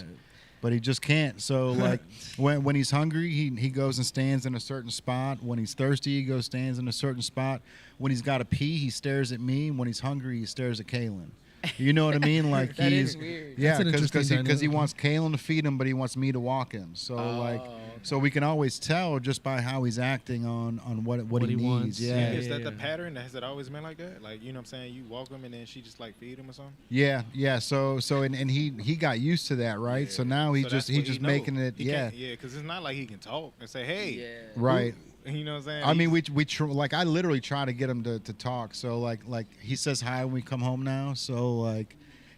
But he just can't. So like when he's hungry, he goes and stands in a certain spot. When he's thirsty, he goes stands in a certain spot. When he's got to pee, he stares at me. When he's hungry, he stares at Kaylin. You know what I mean? Like That he's is weird. yeah, That's an because interesting he dynamic. wants Kalen to feed him, but he wants me to walk him. So so we can always tell just by how he's acting on what he needs. wants. Yeah. Is that yeah. the pattern? Has it always been like that? Like, you know what I'm saying? You walk him and then she just like feed him or something? Yeah. So and he got used to that, right? So now he's So just that's what just he know. making it. He Yeah. can't- yeah, because it's not like he can talk and say, hey. Yeah. Right. You know what I'm saying? I mean, we like I literally try to get him to talk. So like he says hi when we come home now. So like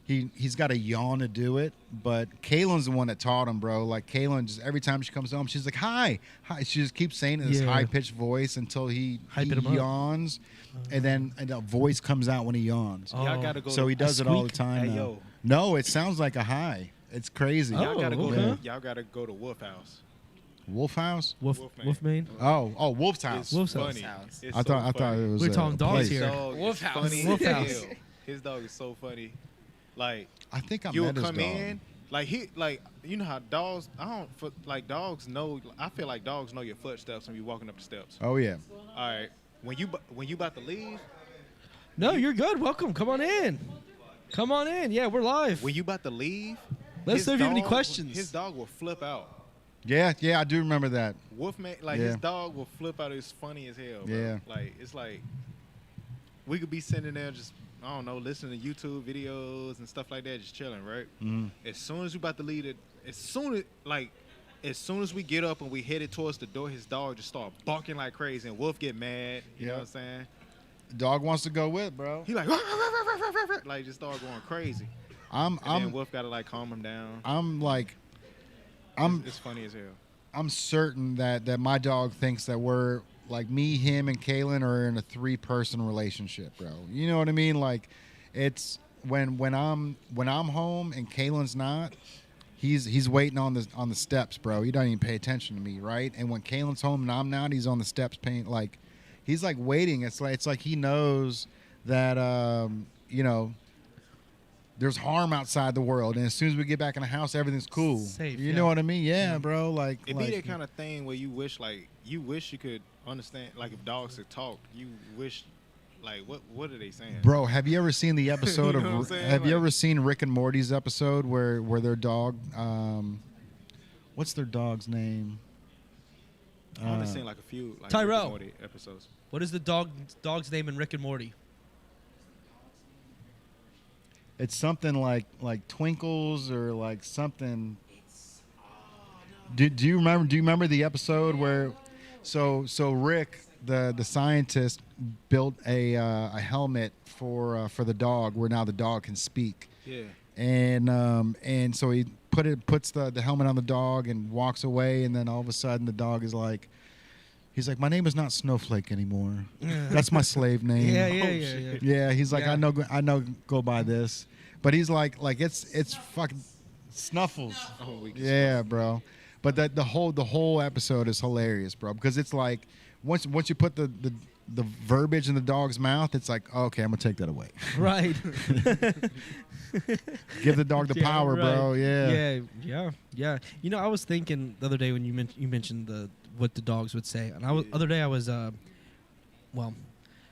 he's got a yawn to do it. But Kaylin's the one that taught him, bro. Like Kaylin, just every time she comes home, she's like hi. She just keeps saying it in this Yeah. high pitched voice until he Hyping him up. yawns, and then a voice comes out when he yawns. Y'all got to go So to, he does it all the squeak? time. Hey, now. yo. No, it sounds like a hi. It's crazy. Y'all got to go okay. to y'all got to go to Wolf House. Wolf House? Wolfman. Oh, Wolf's House. Wolf's Funny. House. It's I so thought funny. it was. We're a talking dogs place. His here. dog Wolf is House. funny Wolf as House. hell. His dog is so funny. Like I think I you'll met his come dog. in, like you know how dogs. Like dogs know. I feel like dogs know your footsteps when you're walking up the steps. Oh yeah. All right, when you about to leave, No, you're good. Welcome. Come on in. Come on in. Yeah, we're live. when you about to leave, Let's his see if you have any dog- questions. His dog will flip out. Yeah, I do remember that. Wolfman, like Yeah. his dog will flip out. It's funny as hell. Bro. Yeah. Like it's like we could be sitting there just I don't know listening to YouTube videos and stuff like that, just chilling, right? Mhm. As soon as we about to leave it, as soon as we get up and we headed towards the door, his dog just start barking like crazy, and Wolf get mad. You know Yeah. what I'm saying? Dog wants to go with, bro. He like like just start going crazy. I'm And then Wolf gotta like calm him down. It's funny as hell. I'm certain that my dog thinks that we're like me, him, and Kaylin are in a 3-person relationship, bro. You know what I mean? Like, it's when I'm home and Kaylin's not, he's waiting on the steps, bro. He doesn't even pay attention to me, right? And when Kaylin's home and I'm not, he's on the steps paying like he's like waiting. It's like he knows that there's harm outside the world, and as soon as we get back in the house, everything's cool. Safe, you yeah. know what I mean? Yeah, bro. Like It be that kind of thing where you wish you could understand, like if dogs could talk, you wish, like what are they saying? Bro, have you ever seen the episode You know what I'm of? saying? Have you Like- ever seen Rick and Morty's episode where their dog? What's their dog's name? I only seen like a few like Tyrell. Rick and Morty episodes. What is the dog's name in Rick and Morty? It's something like Twinkles or like something. Do you remember? Do you remember the episode where? So Rick, the scientist, built a helmet for the dog, where now the dog can speak. Yeah. And so he puts the helmet on the dog and walks away, and then all of a sudden the dog is like, he's like, my name is not Snowflake anymore. That's my slave name. Yeah. Yeah, he's like, Yeah. I know, go by this, but he's like it's fucking Snuffles. Oh, we can Yeah, bro. But the whole episode is hilarious, bro, because it's like once you put the verbiage in the dog's mouth, it's like, okay, I'm gonna take that away. Right. Give the dog the Yeah, power, bro. right. Yeah. You know, I was thinking the other day when you mentioned what the dogs would say, and other day I was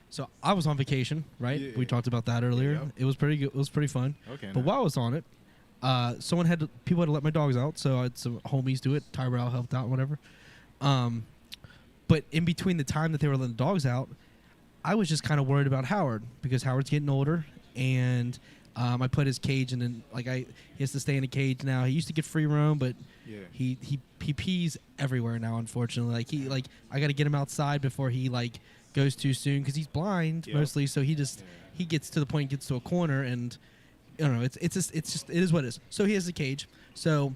so I was on vacation, right? Yeah. We talked about that earlier. Yeah. It was pretty good. It was pretty fun. Okay. But while I was on it, people had to let my dogs out, so I had some homies do it. Tyrell helped out, whatever. But in between the time that they were letting the dogs out, I was just kind of worried about Howard because Howard's getting older, and I put his cage in, and he has to stay in a cage now. He used to get free roam, but Yeah. he pees everywhere now. Unfortunately, I got to get him outside before he goes too soon because he's blind Yep. mostly. So he gets to the point, gets to a corner, and I don't know. It is what it is. So he has a cage. So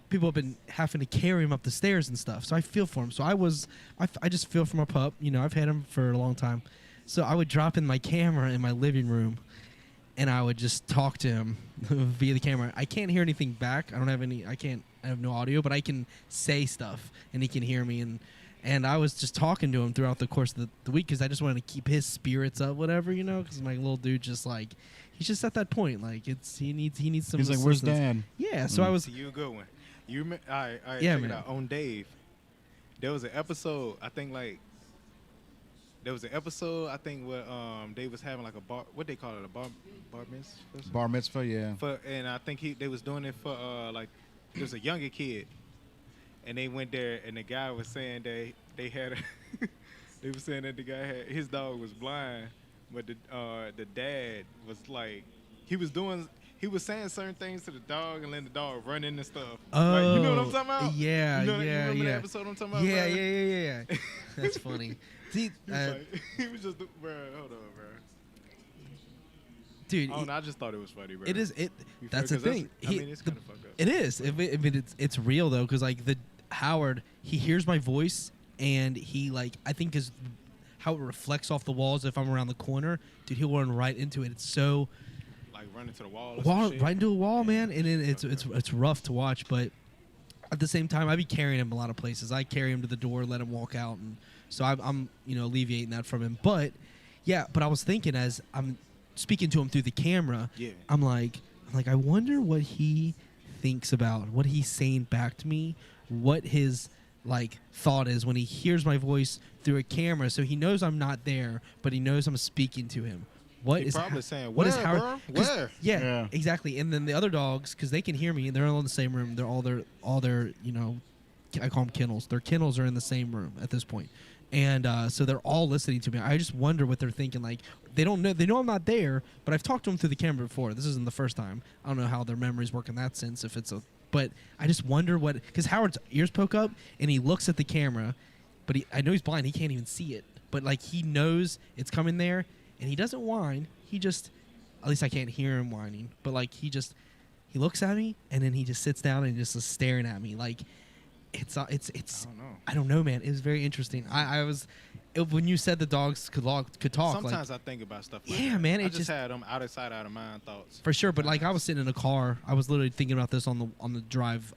people have been having to carry him up the stairs and stuff. So I feel for him. So I just feel for my pup. You know, I've had him for a long time. So I would drop in my camera in my living room, and I would just talk to him via the camera. I can't hear anything back. I have no audio, but I can say stuff, and he can hear me. And I was just talking to him throughout the course of the week because I just wanted to keep his spirits up, whatever, you know. Because my little dude he's just at that point. He needs some. He's like, where's assistance. Dad? Yeah. So I was. See, you a good one. You all right, Yeah, check man. it out. On Dave, there was an episode, I think there was an episode I think where they was having like a bar, what they call it, a bar mitzvah. Bar mitzvah, yeah. And I think they was doing it for like there was a younger kid, and they went there and the guy was saying they had they were saying that the guy had his dog was blind, but the dad was like he was saying certain things to the dog and letting the dog run in and stuff. Oh, like, you know what I'm talking about? Yeah, you know, yeah, you remember yeah. that episode I'm talking about? Yeah. That's funny. See, he was just, bro, hold on, bro. Dude, I just thought it was funny, bro. It is. That's the thing. I mean, it's kind of fucked up. It is. I mean, it's real though, because like Howard, he hears my voice, and he like I think is how it reflects off the walls. If I'm around the corner, dude, he'll run right into it. It's so like run into the wall. Right into a wall, man, and it's rough to watch. But at the same time, I be carrying him a lot of places. I carry him to the door, let him walk out, and so I'm alleviating that from him. But yeah, but I was thinking as I'm speaking to him through the camera, I'm like I wonder what he thinks about, what he's saying back to me, what his like thought is when he hears my voice through a camera. So he knows I'm not there, but he knows I'm speaking to him. What He's is probably saying, what where, is Howard? bro? Where? Yeah, exactly. And then the other dogs, because they can hear me, and they're all in the same room. They're all their I call them kennels. Their kennels are in the same room at this point. And so they're all listening to me. I just wonder what they're thinking. Like they don't know. They know I'm not there, but I've talked to them through the camera before. This isn't the first time. I don't know how their memories work in that sense. But I just wonder what, because Howard's ears poke up and he looks at the camera, but I know he's blind. He can't even see it. But like he knows it's coming there, and he doesn't whine. He just, at least I can't hear him whining. But like he looks at me, and then he just sits down and just is staring at me like. It's I don't know. I don't know, man. It was very interesting. When you said the dogs could talk. Sometimes I think about stuff like that. Yeah, man. I just had them out of sight, out of mind thoughts. For sure, but like I was sitting in a car. I was literally thinking about this on the drive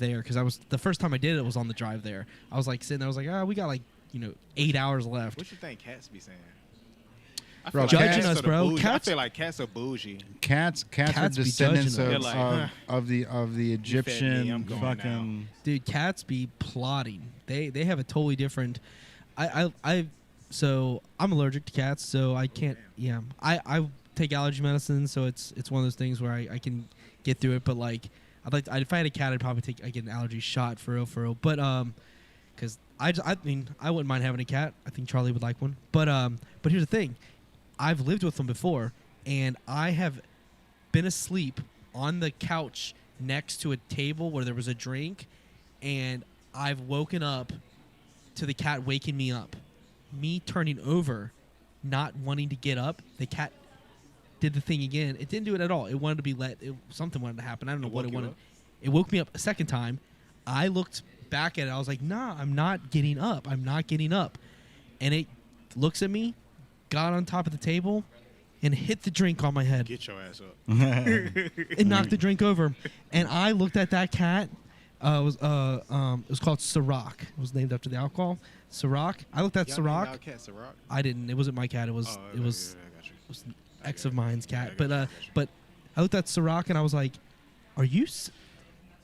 there, because the first time I did it was on the drive there. I was like sitting there. I was like, we got like 8 hours left. What you think cats be saying? Bro, judging us, bro. I feel like cats are bougie. Cats are be descendants judging us. of the Egyptian I'm going fucking. Dude, cats be plotting. They have a totally different. So I'm allergic to cats, so I can't. Yeah, I take allergy medicine, so it's one of those things where I can get through it. But like, if I had a cat, I'd probably get an allergy shot for real. But because I wouldn't mind having a cat. I think Charlie would like one. But here's the thing. I've lived with them before, and I have been asleep on the couch next to a table where there was a drink, and I've woken up to the cat waking me up. Me turning over, not wanting to get up, the cat did the thing again. It didn't do it at all. It wanted to be something wanted to happen. I don't know what it wanted. It woke me up a second time. I looked back at it. I was like, nah, I'm not getting up. I'm not getting up. And it looks at me, got on top of the table, and hit the drink on my head. Get your ass up. It knocked the drink over. And I looked at that cat. It was called Ciroc. It was named after the alcohol. Ciroc. I looked at Ciroc. I didn't. It wasn't my cat. It was an ex of mine's cat. But I looked at Ciroc and I was like, "Are you?"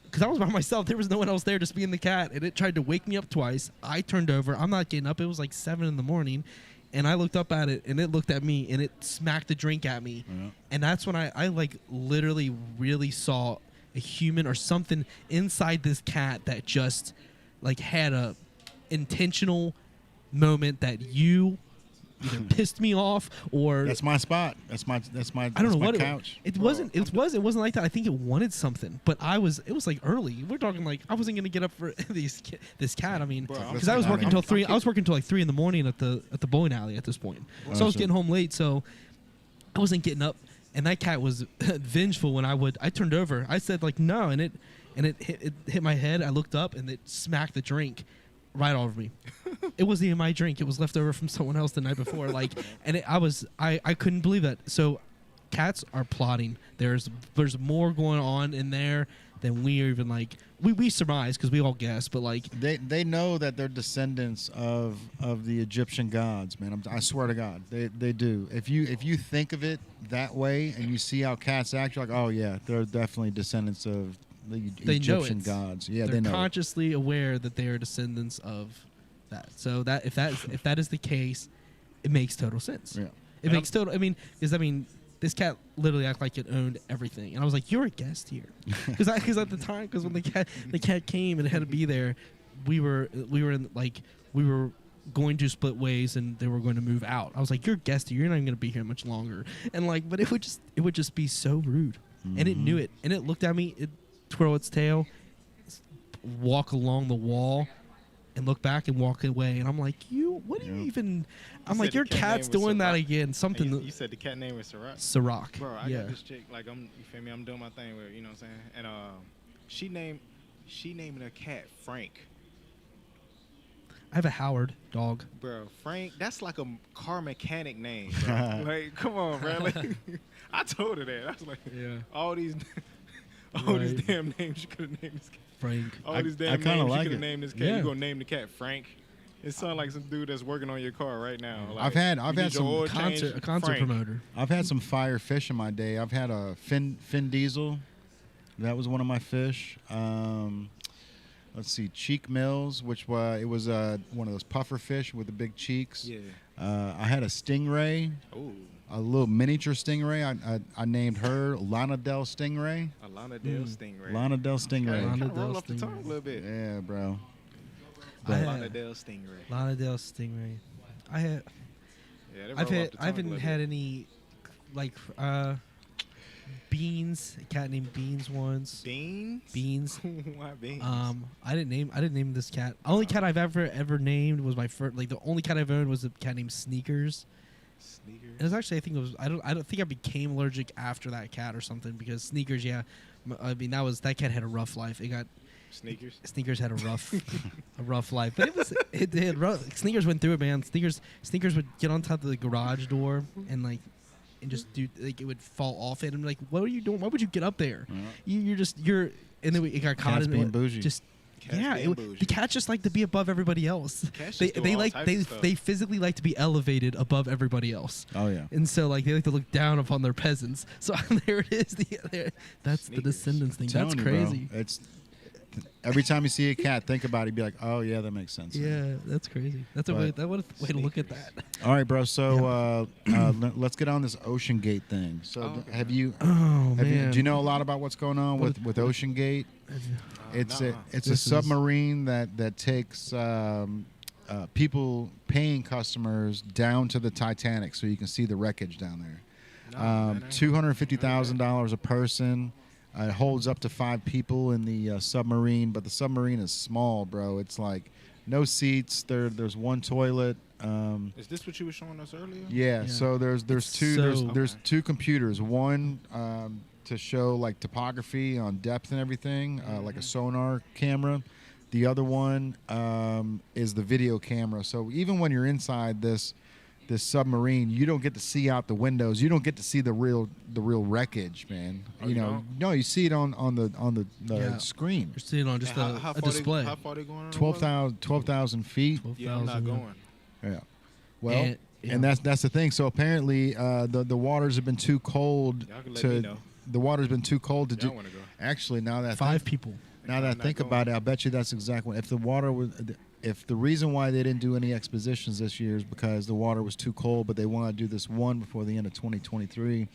Because I was by myself. There was no one else there, just me and the cat. And it tried to wake me up twice. I turned over. I'm not getting up. It was like 7 a.m. And I looked up at it, and it looked at me, and it smacked the drink at me. Yeah. And that's when I like literally really saw a human or something inside this cat that just like had a intentional moment that you either pissed me off or that's my spot. That's my I don't know what couch. It wasn't like that. I think it wanted something, but it was like early. We're talking like I wasn't gonna get up for this cat. I mean, because I was working until 3. I was working until like 3 a.m. at the bowling alley at this point. So I was getting home late, so I wasn't getting up. And that cat was vengeful when I turned over. I said like no, and it hit my head. I looked up and it smacked the drink right over me. It wasn't even my drink. It was left over from someone else the night before. Like, and I couldn't believe that. So, cats are plotting. There's more going on in there than we are even like. We surmise because we all guess, but like they know that they're descendants of the Egyptian gods, man. I swear to God, they do. If you think of it that way and you see how cats act, you're like, oh yeah, they're definitely descendants of the Egyptian gods. Yeah, they're they know consciously aware that they are descendants of that. So that if that is the case, it makes total sense. Yeah. It makes total. I mean, this cat literally acted like it owned everything, and I was like, "You're a guest here," because at the time, when the cat came and it had to be there, we were going to split ways and they were going to move out. I was like, "You're a guest here. You're not even going to be here much longer." And but it would just be so rude, and it knew it, and it looked at me, it twirl its tail, walk along the wall, and look back and walk away. And I'm like, what do you even? I'm like, your cat's doing that again. Something. You said the cat name was Ciroc. Ciroc. Bro, I got this chick. Like, you feel me? I'm doing my thing with, you know what I'm saying? And she named her cat Frank. I have a Howard dog. Bro, Frank, that's like a car mechanic name, bro. Like, come on, bro. Like, I told her that. I was like, all these damn names you could have named this cat. Frank. All these damn names you could have named this cat. Yeah. You gonna name the cat Frank? It sounds like some dude that's working on your car right now. Like, I've had some a concert promoter. I've had some fire fish in my day. I've had a Finn Diesel. That was one of my fish. Let's see, Cheek Mills, which was one of those puffer fish with the big cheeks. Yeah. I had a stingray. Ooh. A little miniature stingray. I named her Lana Del Stingray. A Lana Del Stingray. Lana Del Stingray. Kind of roll off the tongue a little bit. Yeah, bro. Lana Del Stingray. Lana Del Stingray. I haven't had any Beans, a cat named Beans once. Beans. Why Beans? I didn't name this cat. The only cat I've ever named was my first. Like the only cat I've owned was a cat named Sneakers. It was actually, I don't think I became allergic after that cat or something, because Sneakers, I mean that cat had a rough life. It got Sneakers had a rough life, but it had rough. Sneakers went through it, man. Sneakers would get on top of the garage door and just do, like, it would fall off it. I'm like, what are you doing? Why would you get up there? You're and then it got caught in being bougie. The cats just like to be above everybody else. They physically like to be elevated above everybody else. Oh yeah. And so they like to look down upon their peasants. So there it is. That's Sneakers. The descendants thing. That's crazy. Bro, it's every time you see a cat, think about it. Be like, oh yeah, that makes sense. Yeah, that's crazy. That's a way to look at that. All right, bro. So let's get on this Ocean Gate thing. So have you? Do you know a lot about what's going on with Ocean Gate? It's a submarine that takes people, paying customers down to the Titanic so you can see the wreckage down there. $250,000 a person. It holds up to 5 people in the submarine, but the submarine is small, bro. It's like no seats. There's one toilet. Is this what you were showing us earlier? Yeah. So there's two computers. One to show like topography on depth and everything, like a sonar camera. The other one is the video camera. So even when you're inside this submarine, you don't get to see out the windows. You don't get to see the real wreckage, man. No, you see it on the screen. You're seeing it on just a display. How far they going? 12,000 feet. Yeah, I'm not going. Yeah. Well, and that's the thing. So apparently, the waters have been too cold The water's been too cold to do. Actually, now that 5 people. Now that I think about it, I bet you that's exactly if the water was. If the reason why they didn't do any expositions this year is because the water was too cold, but they want to do this one before the end of 2023,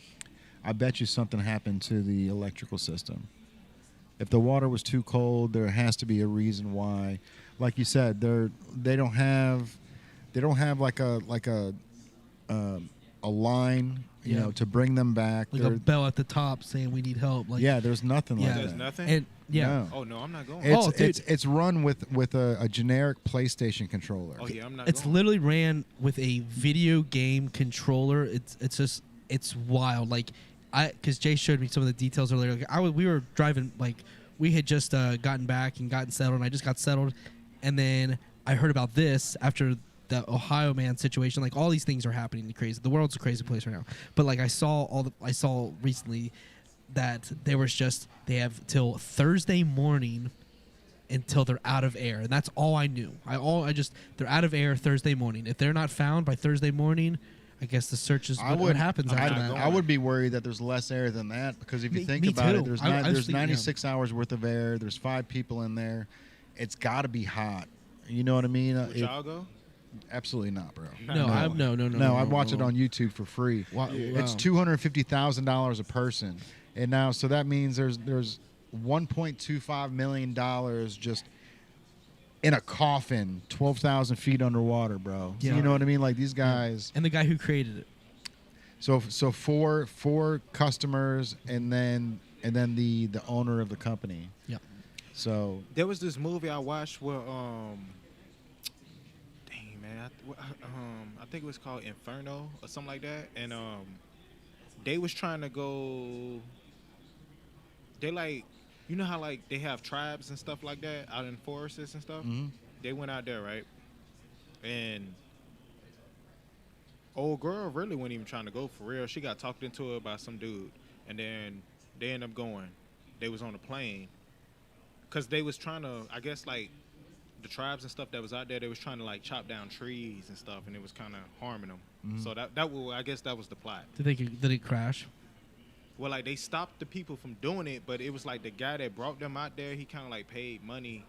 I bet you something happened to the electrical system. If the water was too cold, there has to be a reason why. Like you said, they don't have like a line, you know, to bring them back. Like a bell at the top saying we need help. Like, there's nothing like that. There's nothing? And, No. Oh, no, I'm not going. It's run with a generic PlayStation controller. Oh, yeah, I'm not It's going. literally ran with a video game controller. It's wild. Like, because Jay showed me some of the details earlier. Like, we were driving, like, we had just gotten back and gotten settled, and I just got settled. And then I heard about this after the Ohio man situation. Like, all these things are happening crazy. The world's a crazy place right now. But, like, I saw recently that they have till Thursday morning until they're out of air, and that's all I knew. They're out of air Thursday morning. If they're not found by Thursday morning, I guess the search is what happens after that. I would be worried that there's less air than that, because if you think about it, there's 96 hours worth of air. There's 5 people in there. It's got to be hot. You know what I mean? Would y'all go? Absolutely not, bro. No, I'd watch it on YouTube for free. Wow. It's $250,000 a person, and now so that means there's $1.25 million just in a coffin, 12,000 feet underwater, bro. Yeah. You know what I mean? Like these guys. And the guy who created it. So four customers, and then the owner of the company. Yeah. So there was this movie I watched where I think it was called Inferno or something like that, and they was trying to go. They like, you know how like they have tribes and stuff like that out in forests and stuff. Mm-hmm. They went out there, right, and old girl really wasn't even trying to go for real. She got talked into it by some dude, and then they ended up going. They was on a plane because they was trying to, I guess, like the tribes and stuff that was out there, they was trying to like chop down trees and stuff, and it was kind of harming them. Mm-hmm. So I guess that was the plot. Did it crash? Well, like they stopped the people from doing it, but it was like the guy that brought them out there, he kind of like paid money.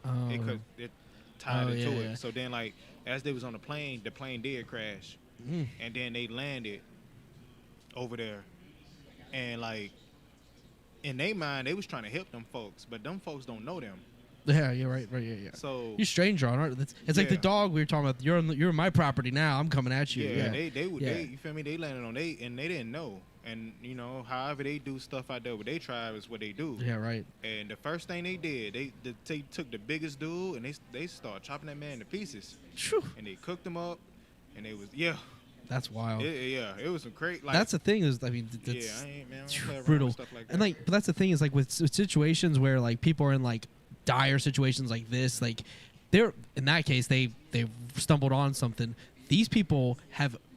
It tied it to it. So then like as they was on the plane did crash, and then they landed over there, and like in their mind they was trying to help them folks, but them folks don't know them. Yeah, you're right, yeah. So you're stranger on it. It's like the dog we were talking about. You're on my property now. I'm coming at you. Yeah, they you feel me? They landed on and they didn't know. And you know, however they do stuff out there with their tribe is what they do. Yeah, right. And the first thing they did, they took the biggest dude and they started chopping that man to pieces. True. And they cooked him up, and they was That's wild. It was some great. Like, that's the thing is, I mean, I ain't man. I don't play around brutal. with stuff like that. And like, but that's the thing is like with situations where like people are in like dire situations like this, like they're in that case they stumbled on something. These people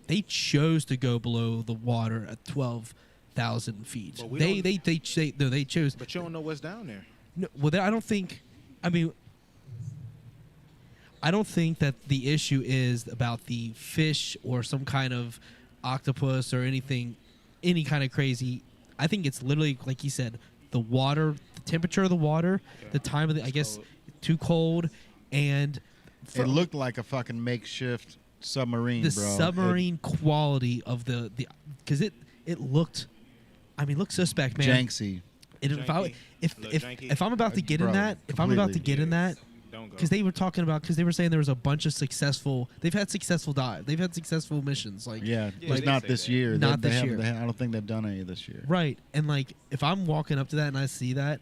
they chose to go below the water at 12,000 feet. They chose. But you don't know what's down there. No, well, I don't think. I mean, I don't think that the issue is about the fish or some kind of octopus or anything, any kind of crazy. I think it's literally like you said, the water, the temperature of the water, the time of the. I guess cold. Too cold, and it looked like a fucking makeshift submarine, the bro. submarine quality of the because it looked, I mean, looked suspect, man. Janky. If I'm about to get in Bro, that, if I'm about to get in that, Don't go. because they were talking about, because they were saying there was a bunch of successful. They've had successful dive. They've had successful missions. Like Yeah, Yeah, just they not say this that. year. Not they this haven't- year. I don't think they've done any this year. right, and like if I'm walking up to that and I see that,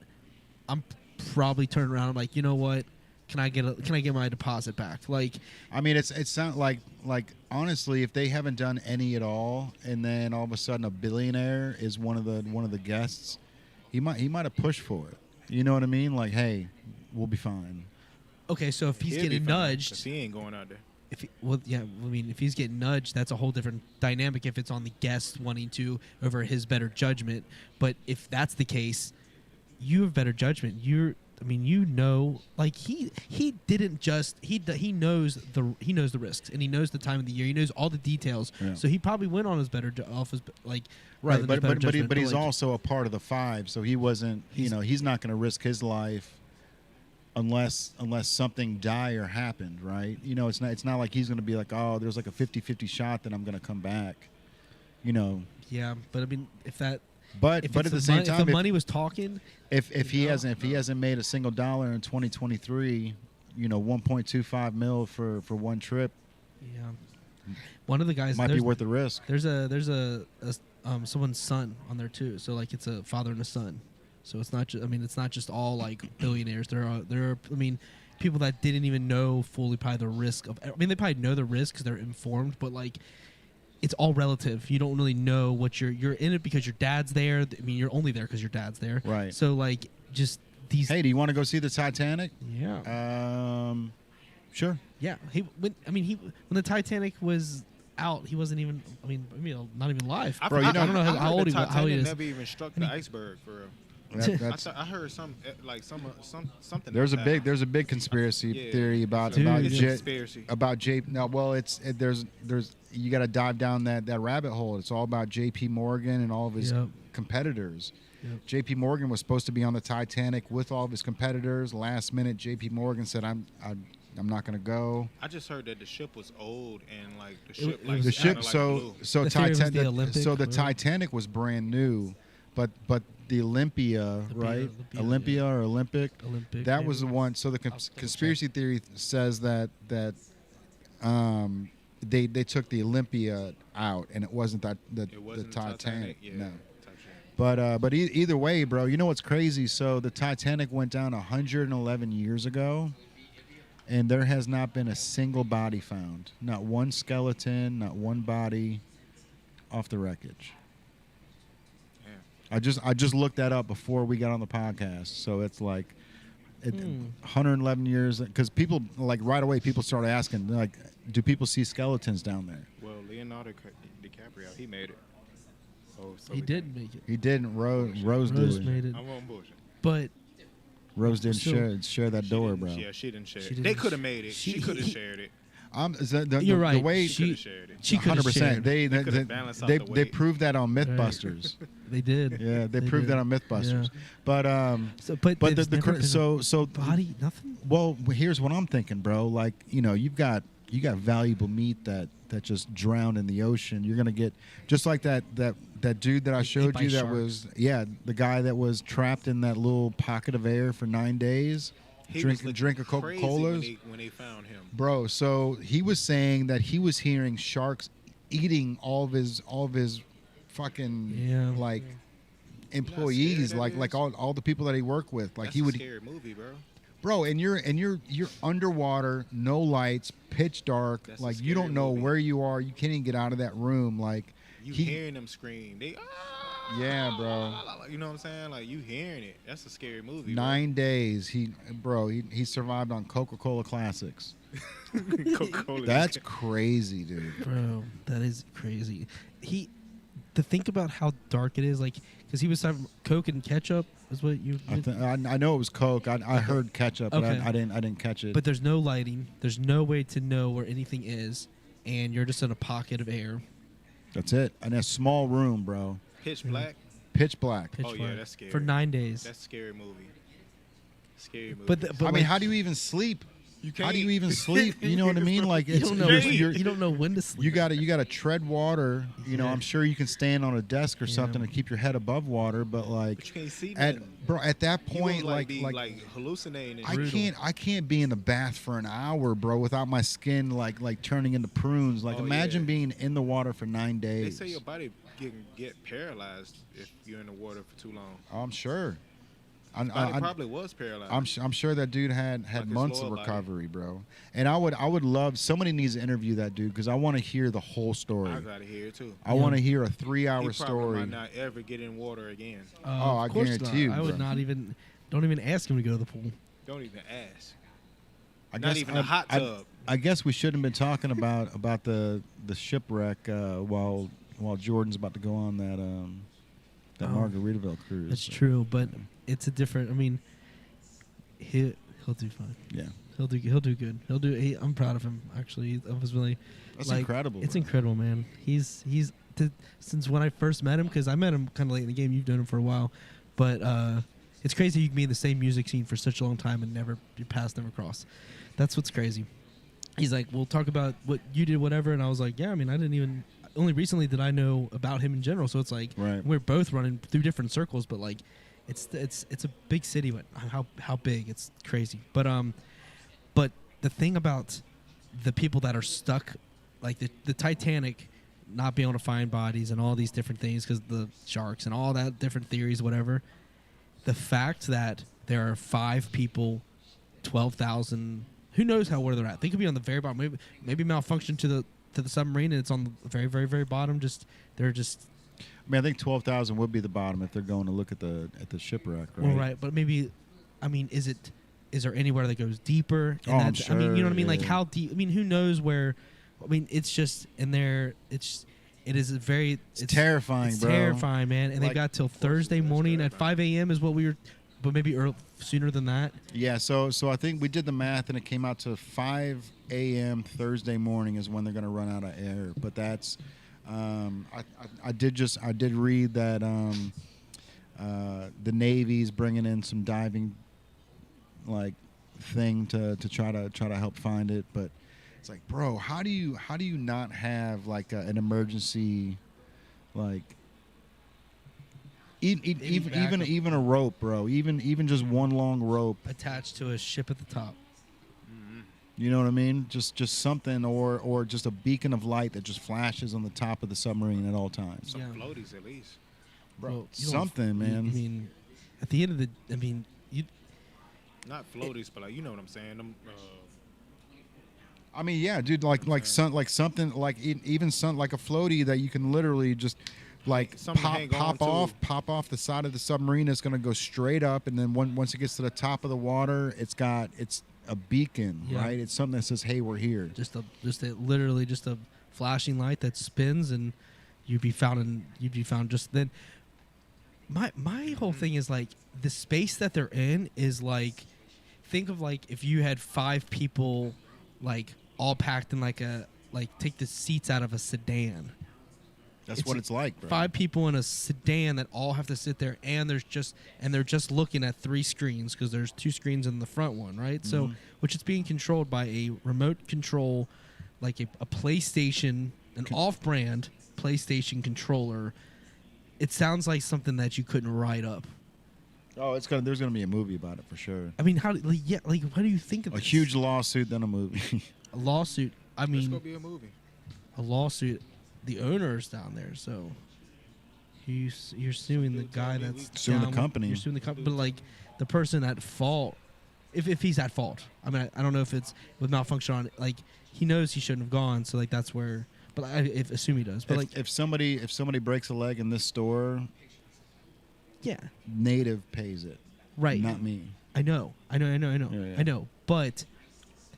I'm probably turning around. I'm like, you know what? Can I get my deposit back? Like, I mean, it's not like honestly, if they haven't done any at all, and then all of a sudden a billionaire is one of the guests, he might have pushed for it. You know what I mean? Like, hey, we'll be fine. okay, so if he's He'll be getting fine, nudged, 'cause he ain't going out there. I mean, if he's getting nudged, that's a whole different dynamic. If it's on the guest wanting to over his better judgment, but if that's the case, you have better judgment. Like he didn't just he knows the risks, and he knows the time of the year. He knows all the details. Yeah. So he probably went on his better off his like Right, rather than his better judgment, but he's like, also a part of the five, so he wasn't. He's not going to risk his life unless something dire happened, right? It's not like he's going to be like, oh, there's like a 50-50 shot that I'm going to come back. Yeah, but I mean, if at But at the same time, if the money was talking, if he hasn't made a single dollar in 2023, 1.25 mil for one trip yeah, one of the guys might be worth the risk. There's someone's son on there too. So like it's a father and a son. So it's not just, it's not just all like billionaires. There are people that didn't even know fully probably the risk of. They probably know the risk because they're informed, but like it's all relative. You don't really know what you're in it because your dad's there. I mean, you're only there because your dad's there. Right. So like just these. Hey, do you want to go see the Titanic? Yeah. Sure. Yeah. When the Titanic was out, he wasn't even. Not even live. Bro, I don't know how old how he is. Never even struck the iceberg for real. I heard something. There's like a big conspiracy theory about conspiracy. No, well, there's you got to dive down that rabbit hole. It's all about J.P. Morgan and all of his competitors. Yep. J.P. Morgan was supposed to be on the Titanic with all of his competitors. Last minute, J.P. Morgan said, "I'm not going to go." I just heard that the ship was old and like the It- ship, it like was- The ship, kinda, like, so blew. so The theory was the Titanic, Olympic, so the right? Titanic was brand new, but the Olympia, right? Olympia or Olympic, that was the one. So the conspiracy theory says that they took the Olympia out, and it wasn't the Titanic. Yeah. No. But either way, bro, you know what's crazy? So the Titanic went down 111 years ago, and there has not been a single body found. Not one skeleton, not one body off the wreckage. Yeah. I just looked that up before we got on the podcast. So it's like 111 years, because people, like, right away, people started asking, like, do people see skeletons down there? Well, Leonardo DiCaprio, he made it. Oh, so He did make it. He didn't. Rose Rose did. made it. I'm on bullshit. But Rose didn't Still- share that door, bro. Yeah, she didn't share She it. didn't They could have made it. she- She could have he- shared it. The You're right. way She could have shared it. she could have 100%. shared. They could've balanced out they the they weight. proved that on MythBusters. They did. Yeah, they proved did. that on MythBusters. Yeah. But But but there's never been a so body, nothing. well, here's what I'm thinking, bro. Like, you've got valuable meat that just drowned in the ocean. You're gonna get just like that dude that I showed by you that sharks. was the guy that was trapped in that little pocket of air for 9 days. He Drink was a looking Coca-Colas. crazy when they found him. Bro, so he was saying that he was hearing sharks eating all of his fucking Yeah. like scared employees, that like is? all the people that he worked with. Like That's he would, a scary movie, bro. bro, and you're underwater, no lights, pitch dark. That's a Like you scary don't know movie. where you are. You can't even get out of that room. Like You he, hearing them scream. They yeah, bro. You know what I'm saying? Like you hearing it. That's a scary movie. bro. 9 days. He survived on Coca-Cola Classics. Coca-Cola. That's crazy, dude. Bro, that is crazy. To think about how dark it is, like, because he was having Coke and ketchup, is what you. I know it was Coke. I heard ketchup, but Okay. I didn't catch it. But there's no lighting. There's no way to know where anything is, and you're just in a pocket of air. That's it. In a small room, bro. Pitch Black. Pitch black. Pitch Oh, yeah, black that's scary. for 9 days. That's a scary movie. Scary movie. But I mean, like, how do you even sleep? you How do you even sleep? You know what I mean? Like you it's don't know. you're- You don't know when to sleep. you gotta tread water. You know, Yeah. I'm sure you can stand on a desk or Yeah. something to keep your head above water, but like But you can't see at nothing. at that You point, will, like be hallucinating. And I can't be in the bath for an hour, bro, without my skin like turning into prunes. Like Oh, imagine yeah. being in the water for 9 They days. say your body can get paralyzed if you're in the water for too long. I'm sure. His body probably was paralyzed. I'm sure that dude had Like his months of lower body. recovery, bro. And I would love somebody needs to interview that dude because I want to hear the whole story. I gotta hear it too. I want to hear a He 3-hour probably story. might not ever get in water again. Oh, I of course guarantee not. you, I would bro. not even. Don't even ask him to go to the pool. Don't even ask. I Not guess even a hot tub. I guess we shouldn't have been talking about the shipwreck while Jordan's about to go on that Oh, Margaritaville cruise. That's So, true, but it's a different. I mean, he'll do fine. Yeah, He'll do good. I'm proud of him. Actually, I was really. that's like, incredible. It's bro. incredible, man. He's since when I first met him, because I met him kind of late in the game. You've known him for a while, but it's crazy you can be in the same music scene for such a long time and never your paths never cross. That's what's crazy. He's like, we'll talk about what you did, whatever, and I was like, yeah. I mean, I didn't even. Only recently did I know about him in general. So it's like Right. we're both running through different circles, but like it's a big city, but how big, it's crazy. But the thing about the people that are stuck, like the Titanic, not being able to find bodies and all these different things because the sharks and all that different theories, whatever. The fact that there are 5 people, 12,000, who knows where they're at? They could be on the very bottom. Maybe malfunction to the submarine and it's on the very, very, very bottom. They're just. I mean, I think 12,000 would be the bottom if they're going to look at the shipwreck, right? Well, right, but maybe, I mean, is there anywhere that goes deeper? And Oh, I'm I mean, you know what I mean? sure, Like yeah. how deep? I mean, who knows where? I mean, it's just in there. It is a very. It's terrifying, it's bro. terrifying, man. And they Like, got till Thursday that's morning at terrifying. 5 a.m. is what we were, but maybe sooner than that. Yeah, so I think we did the math and it came out to 5 a.m. Thursday morning is when they're going to run out of air. But that's I did read that The Navy's bringing in some diving like thing to try to help find it, but it's like, bro, how do you not have like an emergency, like even a rope, bro, even just one long rope attached to a ship at the top. You know what I mean? Just something, or just a beacon of light that just flashes on the top of the submarine at all times. Some floaties at least, bro. Well, something, man. I mean, at the end of the, you. Not floaties, but like, you know what I'm saying. Them, I mean, yeah, dude. Like something like even some like a floaty that you can literally just like pop off the side of the submarine. It's gonna go straight up, and then once it gets to the top of the water, it's a beacon, right? It's something that says, "Hey, we're here." Literally just a flashing light that spins, and you'd be found just then. My whole thing is like the space that they're in is like, think of like if you had 5 people, like all packed in take the seats out of a sedan. That's what it's like, bro. 5 people in a sedan that all have to sit there, and they're just looking at 3 screens because there's 2 screens in the front one, right? So, which is being controlled by a remote control, like a PlayStation, an off-brand PlayStation controller. It sounds like something that you couldn't write up. Oh, there's gonna be a movie about it for sure. I mean, what do you think of a this? huge lawsuit, then a movie? A lawsuit. I mean, it's gonna be a movie. A lawsuit. The owner's down there, so you're suing the guy that's suing the company. You're suing the company, but like the person at fault, if he's at fault. I mean, I don't know if it's with malfunction on. Like he knows he shouldn't have gone, so like that's where. But I assume he does. But if somebody breaks a leg in this store, yeah, Native pays it, right? Not me. I know. Yeah. I know. But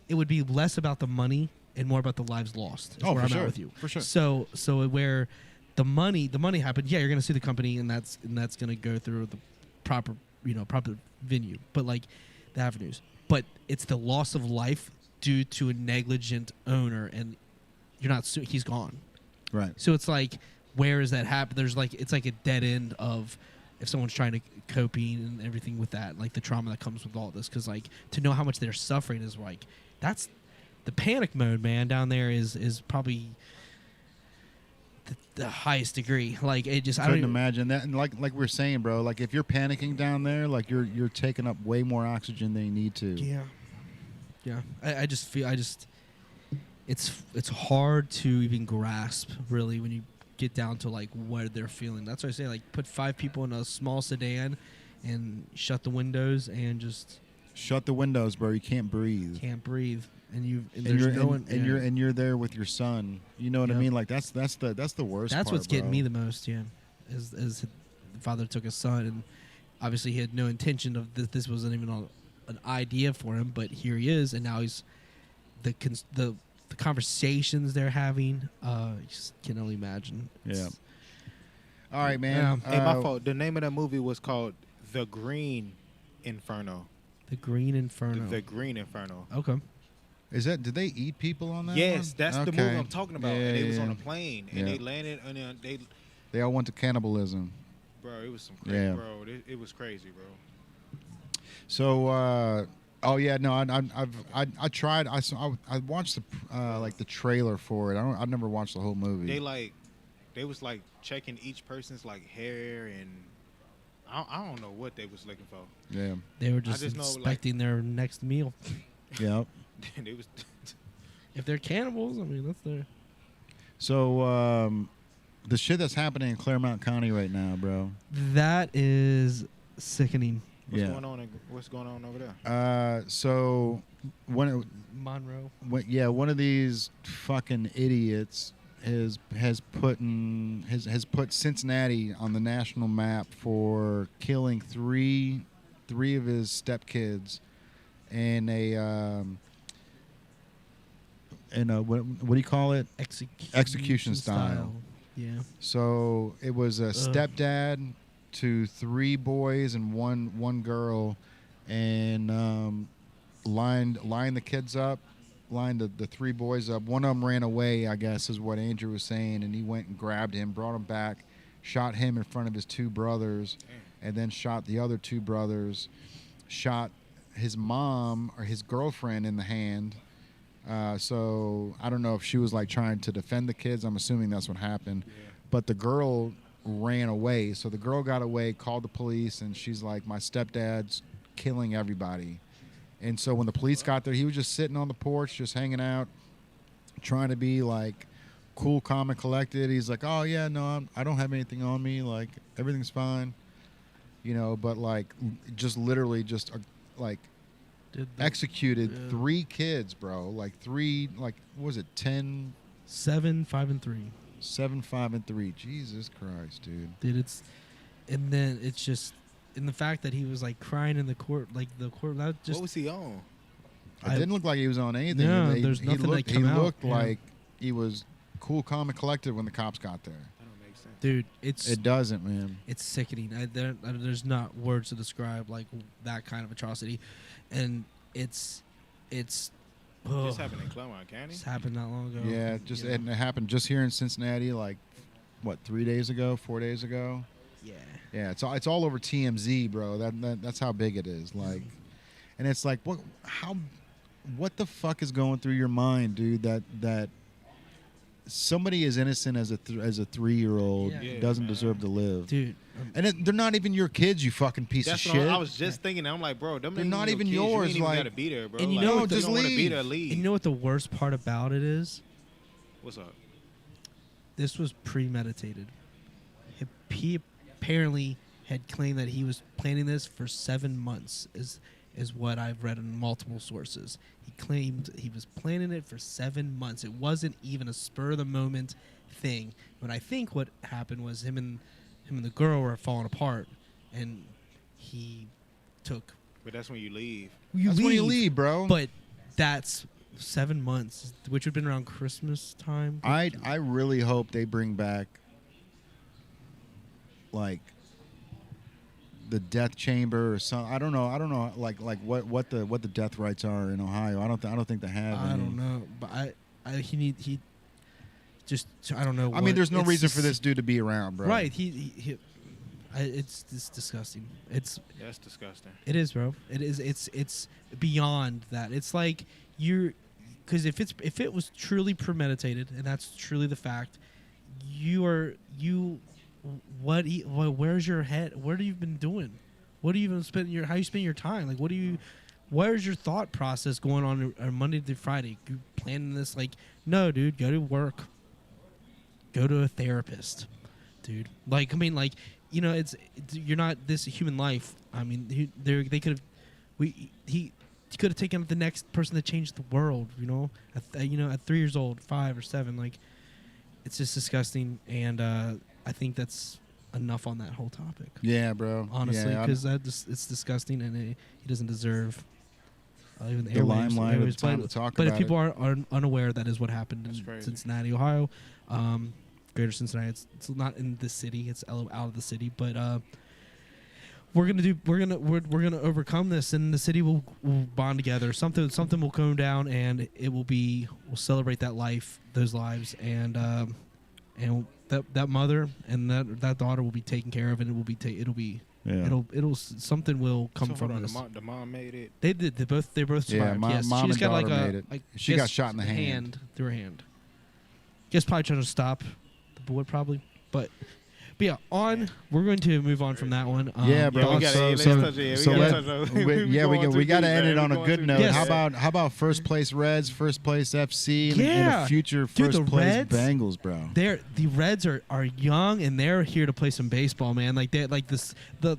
it would be less about the money and more about the lives lost. Is where I'm at with you. For sure. So where the money happened, yeah, you're gonna sue the company, and that's gonna go through the proper venue. But like the avenues. But it's the loss of life due to a negligent owner, and you're not suing. He's gone. Right. So it's like, where is that happen? There's like, it's like a dead end of if someone's trying to coping and everything with that, like the trauma that comes with all this. Because like to know how much they're suffering is like, that's the panic mode, man. Down there is probably the highest degree. Like it just, I don't imagine that. And like we were saying, bro, like if you're panicking down there, like you're taking up way more oxygen than you need to. Yeah. I just feel it's hard to even grasp really when you get down to like what they're feeling. That's why I say like put 5 people in a small sedan and shut the windows and just shut the windows, bro. You can't breathe. And you're there with your son. You know what I mean? Like that's the worst. That's part, what's getting bro. me the most. Yeah, is the father took his son, and obviously he had no intention of this. This wasn't even an idea for him, but here he is, and now he's the conversations they're having. You just can only imagine. Yeah. All right, man. Hey, my fault. The name of that movie was called The Green Inferno. The Green Inferno. The Green Inferno. Okay. Did they eat people on that? Yes, one? that's the movie I'm talking about. Yeah, and they was on a plane, and they landed, and they all went to cannibalism. Bro, it was some crazy, bro. It was crazy, bro. So, I tried. I watched the trailer for it. I never watched the whole movie. They was like checking each person's like hair, and I don't know what they was looking for. Yeah, they were just inspecting their next meal. Yep. They was. If they're cannibals, I mean that's their. So the shit that's happening in Claremont County right now, bro. That is sickening. What's going on over there? So Monroe. One of these fucking idiots has put Cincinnati on the national map for killing three of his stepkids in a what do you call it? Execution style. Yeah. So it was a stepdad to 3 boys and one girl, and lined the kids up, lined the 3 boys up. One of them ran away, I guess, is what Andrew was saying, and he went and grabbed him, brought him back, shot him in front of his 2 brothers, and then shot the other 2 brothers, shot his mom or his girlfriend in the hand. So I don't know if she was like trying to defend the kids. I'm assuming that's what happened. Yeah. But the girl ran away. So the girl got away, called the police, and she's like, my stepdad's killing everybody. And so when the police got there, he was just sitting on the porch, just hanging out, trying to be like cool, calm, and collected. He's like, oh yeah, no, I don't have anything on me. Like everything's fine. But like just literally just like executed 3 kids, bro. Like 3, like what was it, 10? 7, 5, and 3. 7, 5, and 3. Jesus Christ, dude. Dude, and then it's just, and the fact that he was like crying in the court, that just. What was he on? It didn't look like he was on anything. No, there's nothing that came out. He looked like he was cool, calm, and collected when the cops got there. That don't make sense. Dude, it doesn't, man. It's sickening. There's not words to describe like that kind of atrocity, and it's. This happened in Claremont County. This happened not long ago. Yeah, and it happened just here in Cincinnati, like what, 4 days ago? Yeah. Yeah, it's all over TMZ, bro. That's how big it is. Like, and it's like, what the fuck is going through your mind, dude? That somebody as innocent as a 3-year-old doesn't deserve to live, dude. And they're not even your kids, you fucking piece of shit. I was just thinking. I'm like, bro, they're not even kids. yours. You ain't like, even gotta be there, bro. And you like, know, just leave. leave. And you know what the worst part about it is? What's up? This was premeditated. He apparently had claimed that he was planning this for 7 months, is what I've read in multiple sources. He claimed he was planning it for 7 months. It wasn't even a spur of the moment thing. But I think what happened was him and the girl were falling apart, and he took. But that's when you leave. When you leave, bro. But that's 7 months, which would have been around Christmas time. I really hope they bring back like the death chamber or something. I don't know like what the death rights are in Ohio. I don't think they have any. I don't know, but he just, I don't know. I mean, there's no reason for this dude to be around, bro. Right? It's disgusting. That's disgusting. It is, bro. It is. It's beyond that. It's like because if it was truly premeditated, and that's truly the fact, where's your head? What have you been doing? What do you even how you spend your time? Like, where's your thought process going on Monday through Friday? You planning this? Like, no, dude, go to work. Go to a therapist, dude. Like, I mean, like, you're not this human life. I mean, they could have, he could have taken the next person that changed the world. At 3 years old, 5 or 7, like, it's just disgusting. And I think that's enough on that whole topic. Yeah, bro. Honestly, because it's disgusting, and he doesn't deserve even the limelight of the time to talk about it. But if people are unaware, that is what happened in Cincinnati, Ohio. Greater Cincinnati. It's not in the city. It's out of the city. But we're gonna overcome this, and the city will bond together. Something will come down, and we'll celebrate that life, those lives, and that mother and that daughter will be taken care of, and something will come from this. The mom made it. They did. They both survived. Yeah, yes, mom she just and got daughter made it. She got shot in the hand through her hand. Guess probably trying to stop the boy, probably, but yeah, we're going to move on from that one. Yeah, bro. We got to end it on a good note. Yes. How about first place Reds, first place FC, and a future first place Reds, Bengals, bro? The Reds are young, and they're here to play some baseball, man. Like they like this. Joey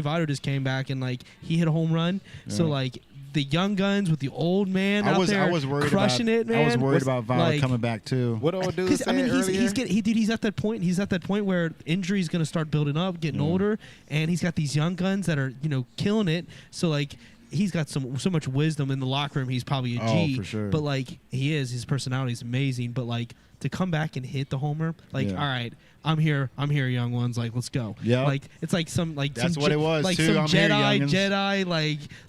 Votto just came back, and like he hit a home run. Yeah. So like the young guns with the old man out there I was worried crushing it, man. I was worried about Votto coming back too. What old dude saying earlier? He's at that point. He's at that point where injury's going to start building up, getting older, and he's got these young guns that are killing it. So like he's got so much wisdom in the locker room. He's probably a G. Oh, for sure. But like his personality is amazing. But like to come back and hit the homer, like all right. I'm here, young ones. Like, let's go. Yeah. Like, it's like some like that's some what it was. Like too. some I'm Jedi,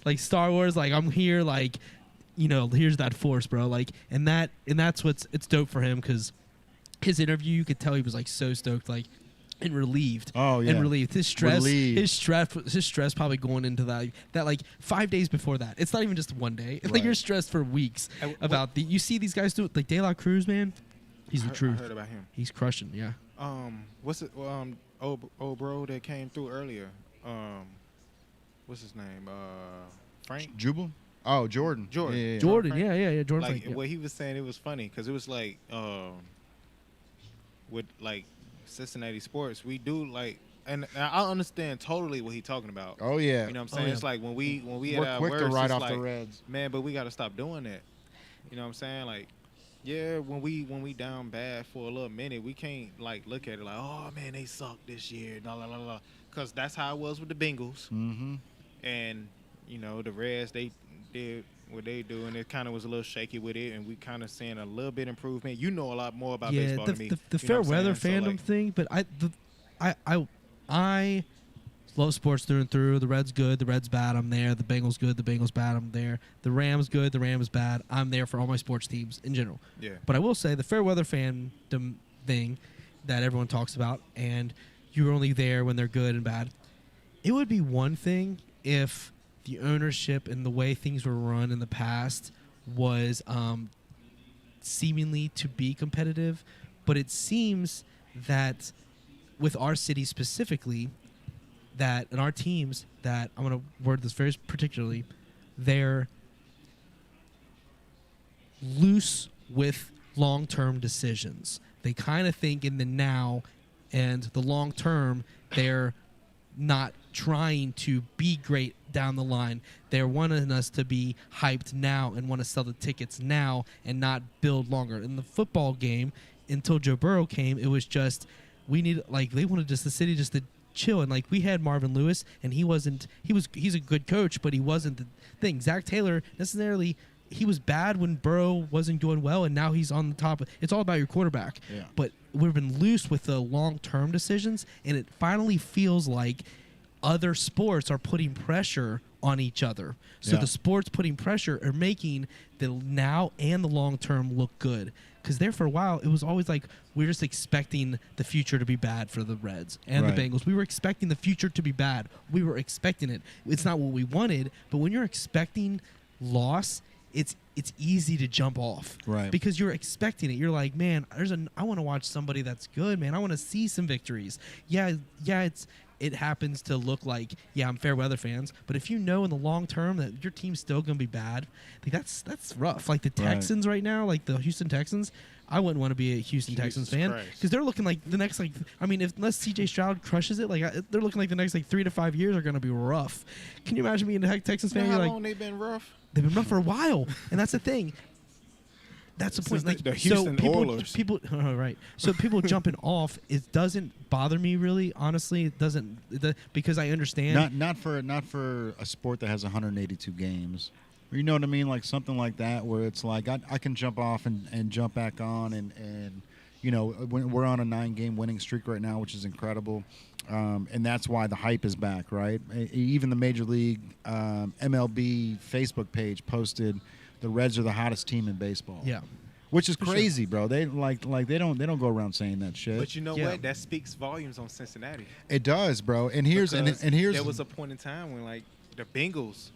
like Star Wars. Like, I'm here. Like, here's that force, bro. Like, and that's it's dope for him because his interview, you could tell he was like so stoked. Like, and relieved. Oh yeah, and relieved. His stress probably going into that like 5 days before that. It's not even just one day. It's like you're stressed for weeks about you see these guys do it. Like De La Cruz, man, he's the truth. I heard about him. He's crushing. Yeah. What's it? Old bro that came through earlier. What's his name? Frank Jubal. Oh, Jordan. Yeah. Jordan. Yeah. Jordan. Like Frank, what he was saying, it was funny because it was like with like Cincinnati sports, we do like, and I understand totally what he's talking about. Oh yeah. You know what I'm saying? Yeah. It's like when we We're at our quick worst, to write it's off like, the Reds. man, but we got to stop doing that. You know what I'm saying? Like, yeah, when we down bad for a little minute, we can't like look at it like, oh man, they suck this year, because that's how it was with the Bengals. Mm-hmm. And you know the Reds, they did what they do, and it kind of was a little shaky with it, and we kind of seeing a little bit improvement. You know a lot more about baseball than me. The fair weather fandom thing, but I love sports through and through. The Reds good, the Reds bad, I'm there. The Bengals good, the Bengals bad, I'm there. The Rams good, the Rams bad, I'm there for all my sports teams in general. Yeah. But I will say the fair weather fandom thing that everyone talks about, and you're only there when they're good and bad. It would be one thing if the ownership and the way things were run in the past was seemingly to be competitive, but it seems that with our city specifically, that in our teams, that I'm going to word this very particularly, they're loose with long-term decisions. They kind of think in the now, and the long term, they're not trying to be great down the line. They're wanting us to be hyped now and want to sell the tickets now and not build longer. In the football game, until Joe Burrow came, it was just they wanted just the city just to chill. And like we had Marvin Lewis, and he's a good coach, but he wasn't the thing. Zach Taylor necessarily. He was bad when Burrow wasn't doing well, and now he's on the top. It's all about your quarterback. Yeah. But we've been loose with the long-term decisions, and it finally feels like other sports are putting pressure on each other. So the sports putting pressure are making the now and the long-term look good. Because there for a while, it was always like we were just expecting the future to be bad for the Reds and the Bengals. We were expecting the future to be bad. We were expecting it. It's not what we wanted, but when you're expecting loss, it's easy to jump off, right? Because you're expecting it. You're like, man, I want to watch somebody that's good, man. I want to see some victories. Yeah, it happens to look like, I'm fair weather fans, but if you know in the long term that your team's still gonna be bad, like that's rough. Like the Texans right now, like the Houston Texans, I wouldn't want to be a Houston Texans fan because they're looking like the next unless C.J. Stroud crushes it, they're looking like the next 3 to 5 years are gonna be rough. Can you imagine being a Texans fan? You know how long they've been rough? They've been rough for a while, and that's the thing. That's the point. Like the Houston Oilers. People, right? So people jumping off, it doesn't bother me really. Honestly, it doesn't because I understand. Not for a sport that has 182 games. You know what I mean? Like something like that, where it's like I can jump off and jump back on, and you know we're on a 9-game winning streak right now, which is incredible. And that's why the hype is back, right? Even the Major League MLB Facebook page posted the Reds are the hottest team in baseball. Yeah, which is crazy, bro. They they don't go around saying that shit. But you know what? That speaks volumes on Cincinnati. It does, bro. And here's there was a point in time when like the Bengals,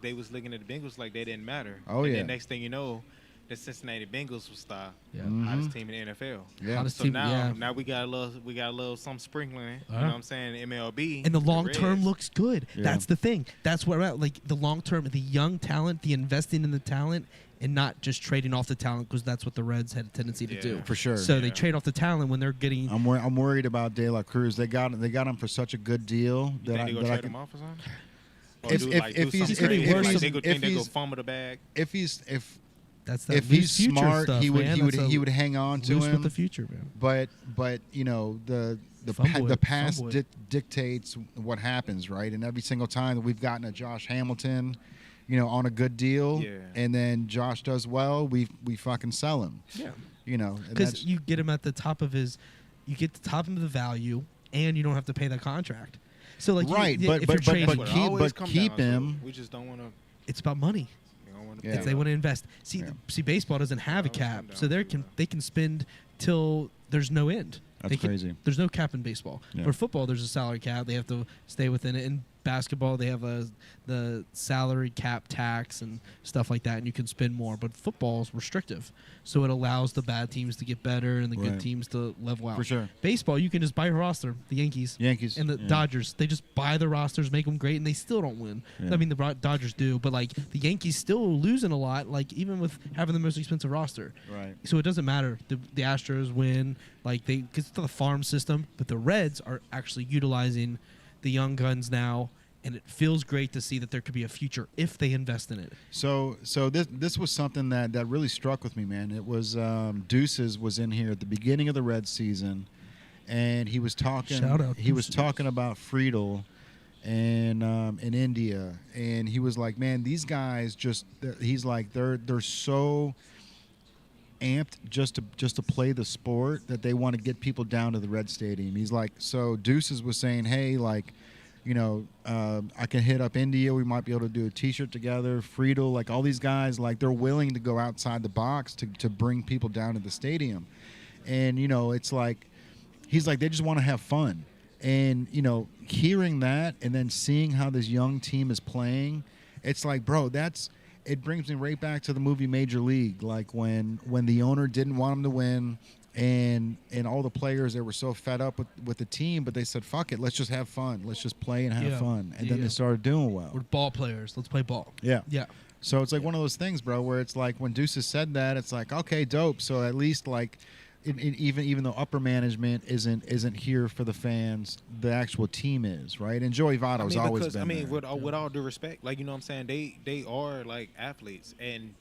they was looking at the Bengals like they didn't matter. Oh and yeah. then next thing you know, the Cincinnati Bengals was hottest team in the NFL. Yeah. So now we got a little some sprinkling. You know what I'm saying? MLB. And the long term looks good. Yeah. That's the thing. That's what about like the long term, the young talent, the investing in the talent, and not just trading off the talent because that's what the Reds had a tendency to do. For sure. So they trade off the talent when they're getting. I'm worried about De La Cruz. They got him for such a good deal you think they go trade him off or something? If he's they go fumble the bag. If If he's smart, stuff, he would hang on to him. With the future, man. But you know the past dictates what happens, right? And every single time that we've gotten a Josh Hamilton, you know, on a good deal, and then Josh does well, we fucking sell him. Yeah, you know, because you get him at the top of the value, and you don't have to pay that contract. So like keep him. We just don't want to. It's about money. Yeah. They want to invest. See, baseball doesn't have a cap, so they can spend till there's no end. That's crazy. There's no cap in baseball. Yeah. For football, there's a salary cap. They have to stay within it. In basketball, they have the salary cap tax and stuff like that, and you can spend more. But football is restrictive, so it allows the bad teams to get better and the good teams to level out. For sure. Baseball, you can just buy a roster. The Yankees and the Dodgers, they just buy the rosters, make them great, and they still don't win. Yeah. I mean, the Dodgers do, but like the Yankees still losing a lot. Like even with having the most expensive roster, Right. so it doesn't matter. The Astros win, like because it's the farm system, but the Reds are actually utilizing the young guns now, and it feels great to see that there could be a future if they invest in it. So this was something that really struck with me, man. It was Deuces was in here at the beginning of the Red season, and he was talking. Shout out he was Deuces. talking about Friedel and in India, and he was like, man, these guys he's like they're so amped just to play the sport that they want to get people down to the Red Stadium. He's like, so Deuces was saying, hey, like, you know, I can hit up India. We might be able to do a T-shirt together. Friedel, like all these guys, like they're willing to go outside the box to bring people down to the stadium. And, you know, it's like, he's like, they just want to have fun. And, you know, hearing that and then seeing how this young team is playing, it's like, bro, it brings me right back to the movie Major League, like when the owner didn't want him to win, and all the players, they were so fed up with the team, but they said, fuck it, let's just have fun, let's just play and have fun, and then they started doing well. We're ball players. Let's play ball. Yeah. So it's like one of those things, bro, where it's like when Deuces said that, it's like, okay, dope. So at least like, even though upper management isn't here for the fans, the actual team is, right? And Joey Votto's always been there. With all due respect, like, you know what I'm saying, they are like athletes, and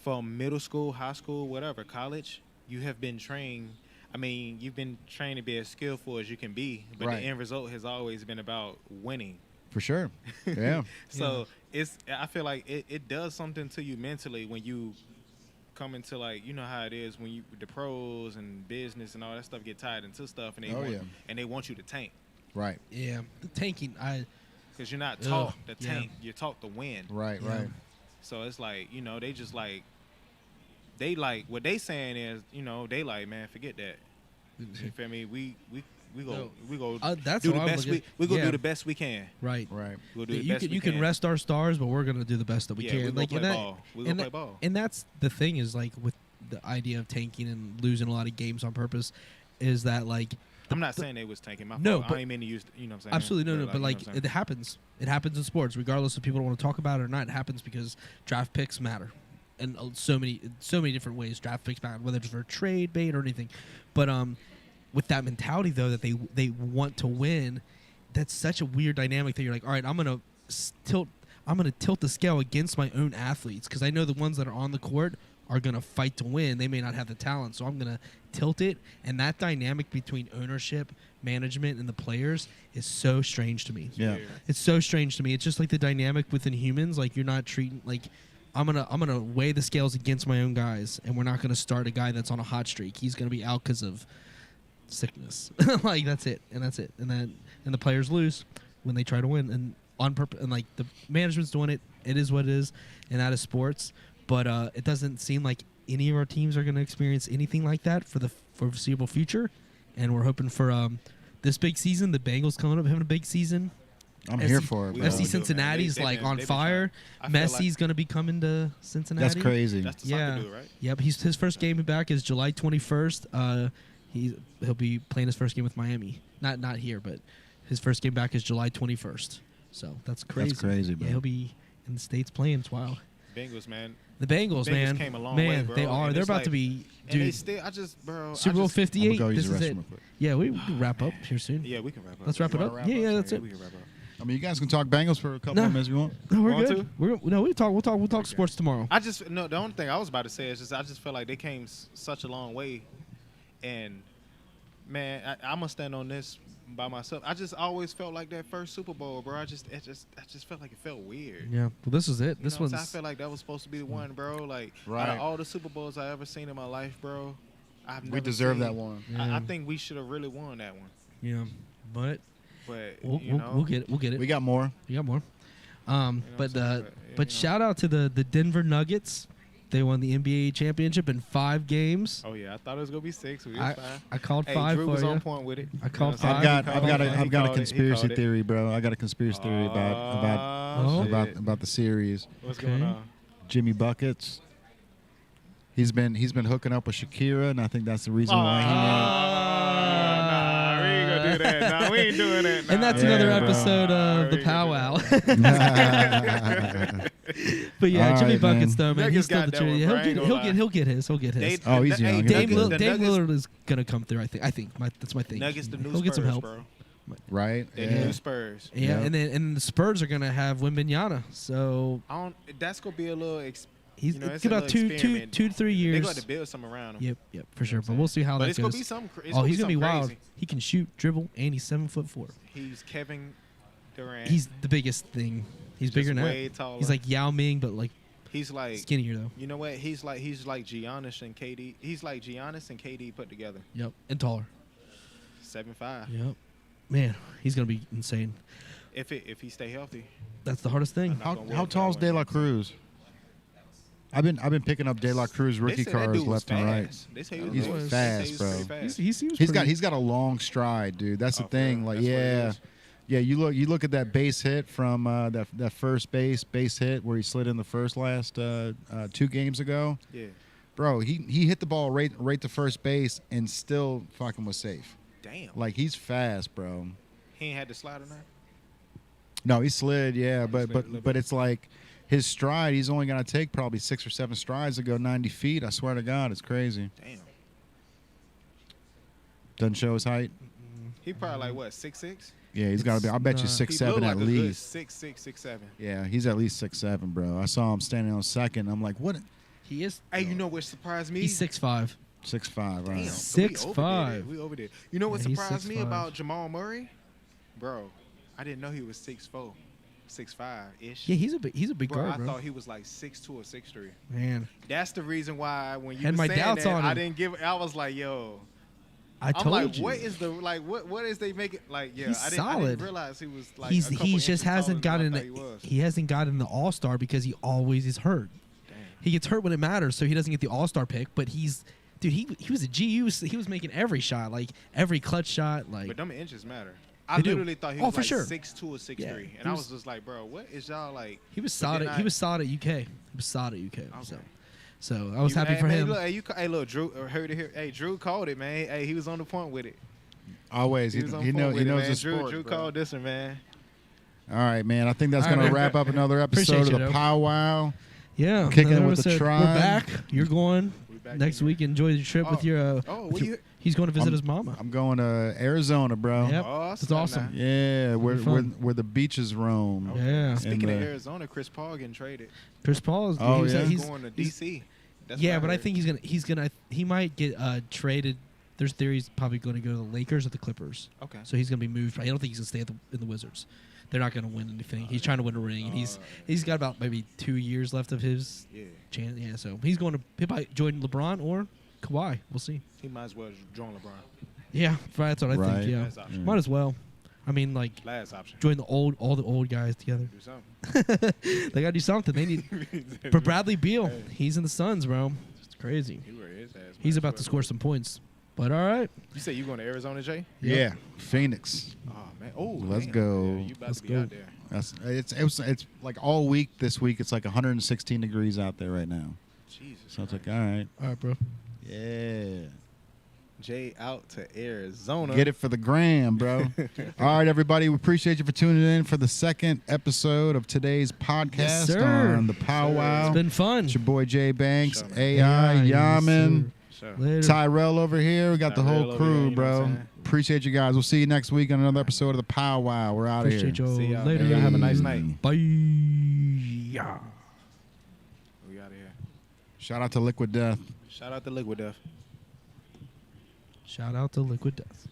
from middle school, high school, whatever, college, you have been trained. I mean, you've been trained to be as skillful as you can be, but the end result has always been about winning. For sure. Yeah. So I feel like it does something to you mentally when you come into, like, you know how it is when the pros and business and all that stuff get tied into stuff, and they want you to tank. Right. Yeah. The tanking, because you're not taught to tank, you're taught to win. Right. So it's like, you know, they just like, they like, what they saying is, you know, they like, man, forget that. You feel me? We go that's do how the best we go do the best we can. Right. We'll do the best we can rest our stars, but we're gonna do the best that we can. We're gonna play ball. And that's the thing, is like with the idea of tanking and losing a lot of games on purpose, is that like I'm not saying they was tanking. My no, fault. but I ain't mean to use, you know what I'm saying? Absolutely no, but like you know it happens. It happens in sports, regardless if people don't want to talk about it or not. It happens because draft picks matter, and so many different ways draft picks matter, whether it's for trade bait or anything. But with that mentality though, that they want to win, that's such a weird dynamic that you're like, all right, I'm gonna tilt the scale against my own athletes, because I know the ones that are on the court are going to fight to win. They may not have the talent, so I'm going to tilt it. And that dynamic between ownership, management, and the players is so strange to me. Yeah. It's so strange to me. It's just like the dynamic within humans. Like, you're not treating, like, I'm gonna weigh the scales against my own guys, and we're not going to start a guy that's on a hot streak. He's going to be out because of sickness. Like, that's it. And the players lose when they try to win. And on purpose, and like the management's doing it. It is what it is, and that is sports. But it doesn't seem like any of our teams are going to experience anything like that for the foreseeable future. And we're hoping for this big season. The Bengals coming up having a big season. I'm here for it, bro. FC Cincinnati's like on fire. Messi's going to be coming to Cincinnati. That's crazy. That's the soccer dude, right? Yep. His first game back is July 21st. He'll be playing his first game with Miami. Not here, but his first game back is July 21st. So that's crazy. That's crazy, bro. Yeah, he'll be in the States playing. It's wild. Bengals, man. The Bengals, man. Came a long way, bro. They are. And They're about like, to be. And they Dude, still, Super Bowl 58. Go this use the is restroom it. real quick. Yeah, we can wrap up here soon. Yeah, we can wrap up. Let's wrap it up. Yeah, that's it. We can wrap up. I mean, you guys can talk Bengals for a couple of minutes if you want. No, we're Want good. to? We'll talk sports tomorrow. The only thing I was about to say is just I just feel like they came such a long way, and man, I'm gonna stand on this by myself. I just always felt like that first Super Bowl, bro. I just felt like it felt weird. Yeah, well, this is it. This one's. I feel like that was supposed to be the one, bro. Like, right. Out of all the Super Bowls I ever seen in my life, bro, we deserve that one. Yeah. I think we should have really won that one. Yeah, but we'll get it. We'll get it. We got more. But shout out to the Denver Nuggets. They won the NBA championship in 5 games. Oh yeah, I thought it was gonna be 6. We was fine. I called Hey, 5 Drew for was you. on point with it. I called You know what 5. I'm I've got a He conspiracy called it. theory, bro. I got a conspiracy theory Shit. about the series. What's Okay. going on? Jimmy Buckets. He's been hooking up with Shakira, and I think that's the reason why he. Nah, we ain't gonna do that. Nah, we ain't doing that. Nah. And that's Yeah, another bro. episode of the PowWow. But yeah, All Jimmy right, Buckets man. though, man, Nuggets he's still got the that truth. one, bro. I ain't gonna lie. He'll get his. Oh, he's young. He'll Dame get that. Lillard is gonna come through. I think that's my thing. Nuggets the new He'll get some Spurs, help. bro. Right? They Yeah. the new Spurs. Yeah, Yeah. and the Spurs are gonna have Wembanyama, so That's gonna be a little. he's You know, it's it's a about little 2 experiment. to 3 They years. got to build some around him. Yep, for sure. what But I'm we'll see how But that it's goes. gonna be some. He's gonna be wild. Crazy. He can shoot, dribble, and he's 7'4". He's Kevin Durant. He's the biggest thing. He's Just bigger now. way taller. He's like Yao Ming, but like He's like skinnier though. You know what? He's like Giannis and KD. He's like Giannis and KD put together. Yep, and taller. 7'5". Yep, man, he's gonna be insane. If he stay healthy. That's the hardest thing. How tall is De La Cruz? I've been picking up De La Cruz rookie They say that cards dude was left and right. fast. They say He's was fast, bro. pretty fast. He seems He's pretty- got a long stride, dude. That's the Oh, for thing. real? Like, That's what it yeah, is. yeah. You look at that base hit from that first base hit where he slid in the last 2 games ago, Yeah. bro. He hit the ball right to first base and still fucking was safe. Damn. Like, he's fast, bro. He ain't had to slide on that. No, he slid, yeah, slid a little but bit. it's like his stride. He's only gonna take probably 6 or 7 strides to go 90 feet. I swear to God, it's crazy. Damn. Doesn't show his height. He probably like what 6'6". Yeah, he's got to be. I bet you Nah. 6'7" He look like at a good least. 6'6", 6'7". Yeah, he's at least 6'7", bro. I saw him standing on second. I'm like, what? He is. Hey, you know what surprised me? He's 6'5". 6'5", right? Damn. Six- So we 6'5". overdid it. We overdid. You know what Yeah, he's surprised me 6'5". about Jamal Murray? Bro, I didn't know he was 6'4", 6'5"-ish. Yeah, he's a big Bro, guard, I bro. thought he was like 6'2" or 6'3". Man, That's the reason why when you Had were my saying doubts that, on I him. didn't give. I was like, yo. I I'm told like, you. what is the what is they making like? Yeah, He's I solid. didn't realize he was like. He's a couple he inches just hasn't taller than gotten I thought he was. he hasn't gotten the All Star because he always is hurt. Damn. He gets hurt when it matters, so he doesn't get the All Star pick. But dude, he was a G. He was making every shot, like every clutch shot, like. But them inches matter. I They do. literally thought he Oh, was for like sure. 6'2" or 6'3", Yeah, and he I was- was just like, bro, what is y'all like? He was But then solid. I- He was solid at UK. He was solid at UK. Okay. So I was You- happy hey, for man, him. Look, hey, look, Drew heard it here. Hey, Drew called it, man. Hey, he was on the point with it. Always. He was on He point with it, knows man. his Drew, sport, Drew bro. called this one, man. All right, man. I think that's All going right, to man. wrap up another Appreciate episode you, of the though. PowWow. Yeah, Kicking it another with the episode. tribe. We're back. You're going We back next in week. Enjoy your trip with your. Oh, what you? He's going to visit I'm- his mama. I'm going to Arizona, bro. Yep. Oh, That's snap awesome. now. Yeah, where Be fun. the beaches roam. Okay. Yeah. Speaking of And, Arizona, Chris Paul getting traded. Chris Paul is. Oh, he's, yeah? He's he's going to he's- DC. That's yeah, what but I heard. think he might get traded. There's theories probably going to go to the Lakers or the Clippers. Okay. So he's going to be moved. I don't think he's going to stay in the Wizards. They're not going to win anything. He's trying to win a ring, and he's got about maybe 2 years left of his Yeah. chance. Yeah, so he might join LeBron or Kawhi. We'll see. He might as well join LeBron. Yeah, that's what I Right. think. Yeah, Last option. might as well. I mean, like Last option. join all the old guys together. Do something. They got to do something. They need. But Bradley Beal, he's in the Suns, bro. It's crazy. He wear his ass, He's man. about to score some points. But all right. You say you going to Arizona, Jay? Yeah, Phoenix. Oh man. Oh, Let's damn. go. Yeah, you about Let's to be go. out there. It's like all week this week. It's like 116 degrees out there right now. Jesus. So it's like, all right, All right, bro. yeah. Jay out to Arizona. Get it for the gram, bro. All right, everybody. We appreciate you for tuning in for the second episode of today's podcast Yes, sir. on the It's PowWow. It's been fun. It's your boy Jay Banks, Sure, man. AI, yes, Yaman, Sure. Later. Tyrell over here. We got the Tyrell whole over crew, here, you know what bro. I'm saying? Appreciate you guys. We'll see you next week on another episode of the PowWow. We're out of here. Appreciate y'all. See y'all, Later. man. Y'all have a nice night. Bye. We out of here. Shout out to Liquid Death. Shout out to Liquid Death. Shout out to Liquid Death.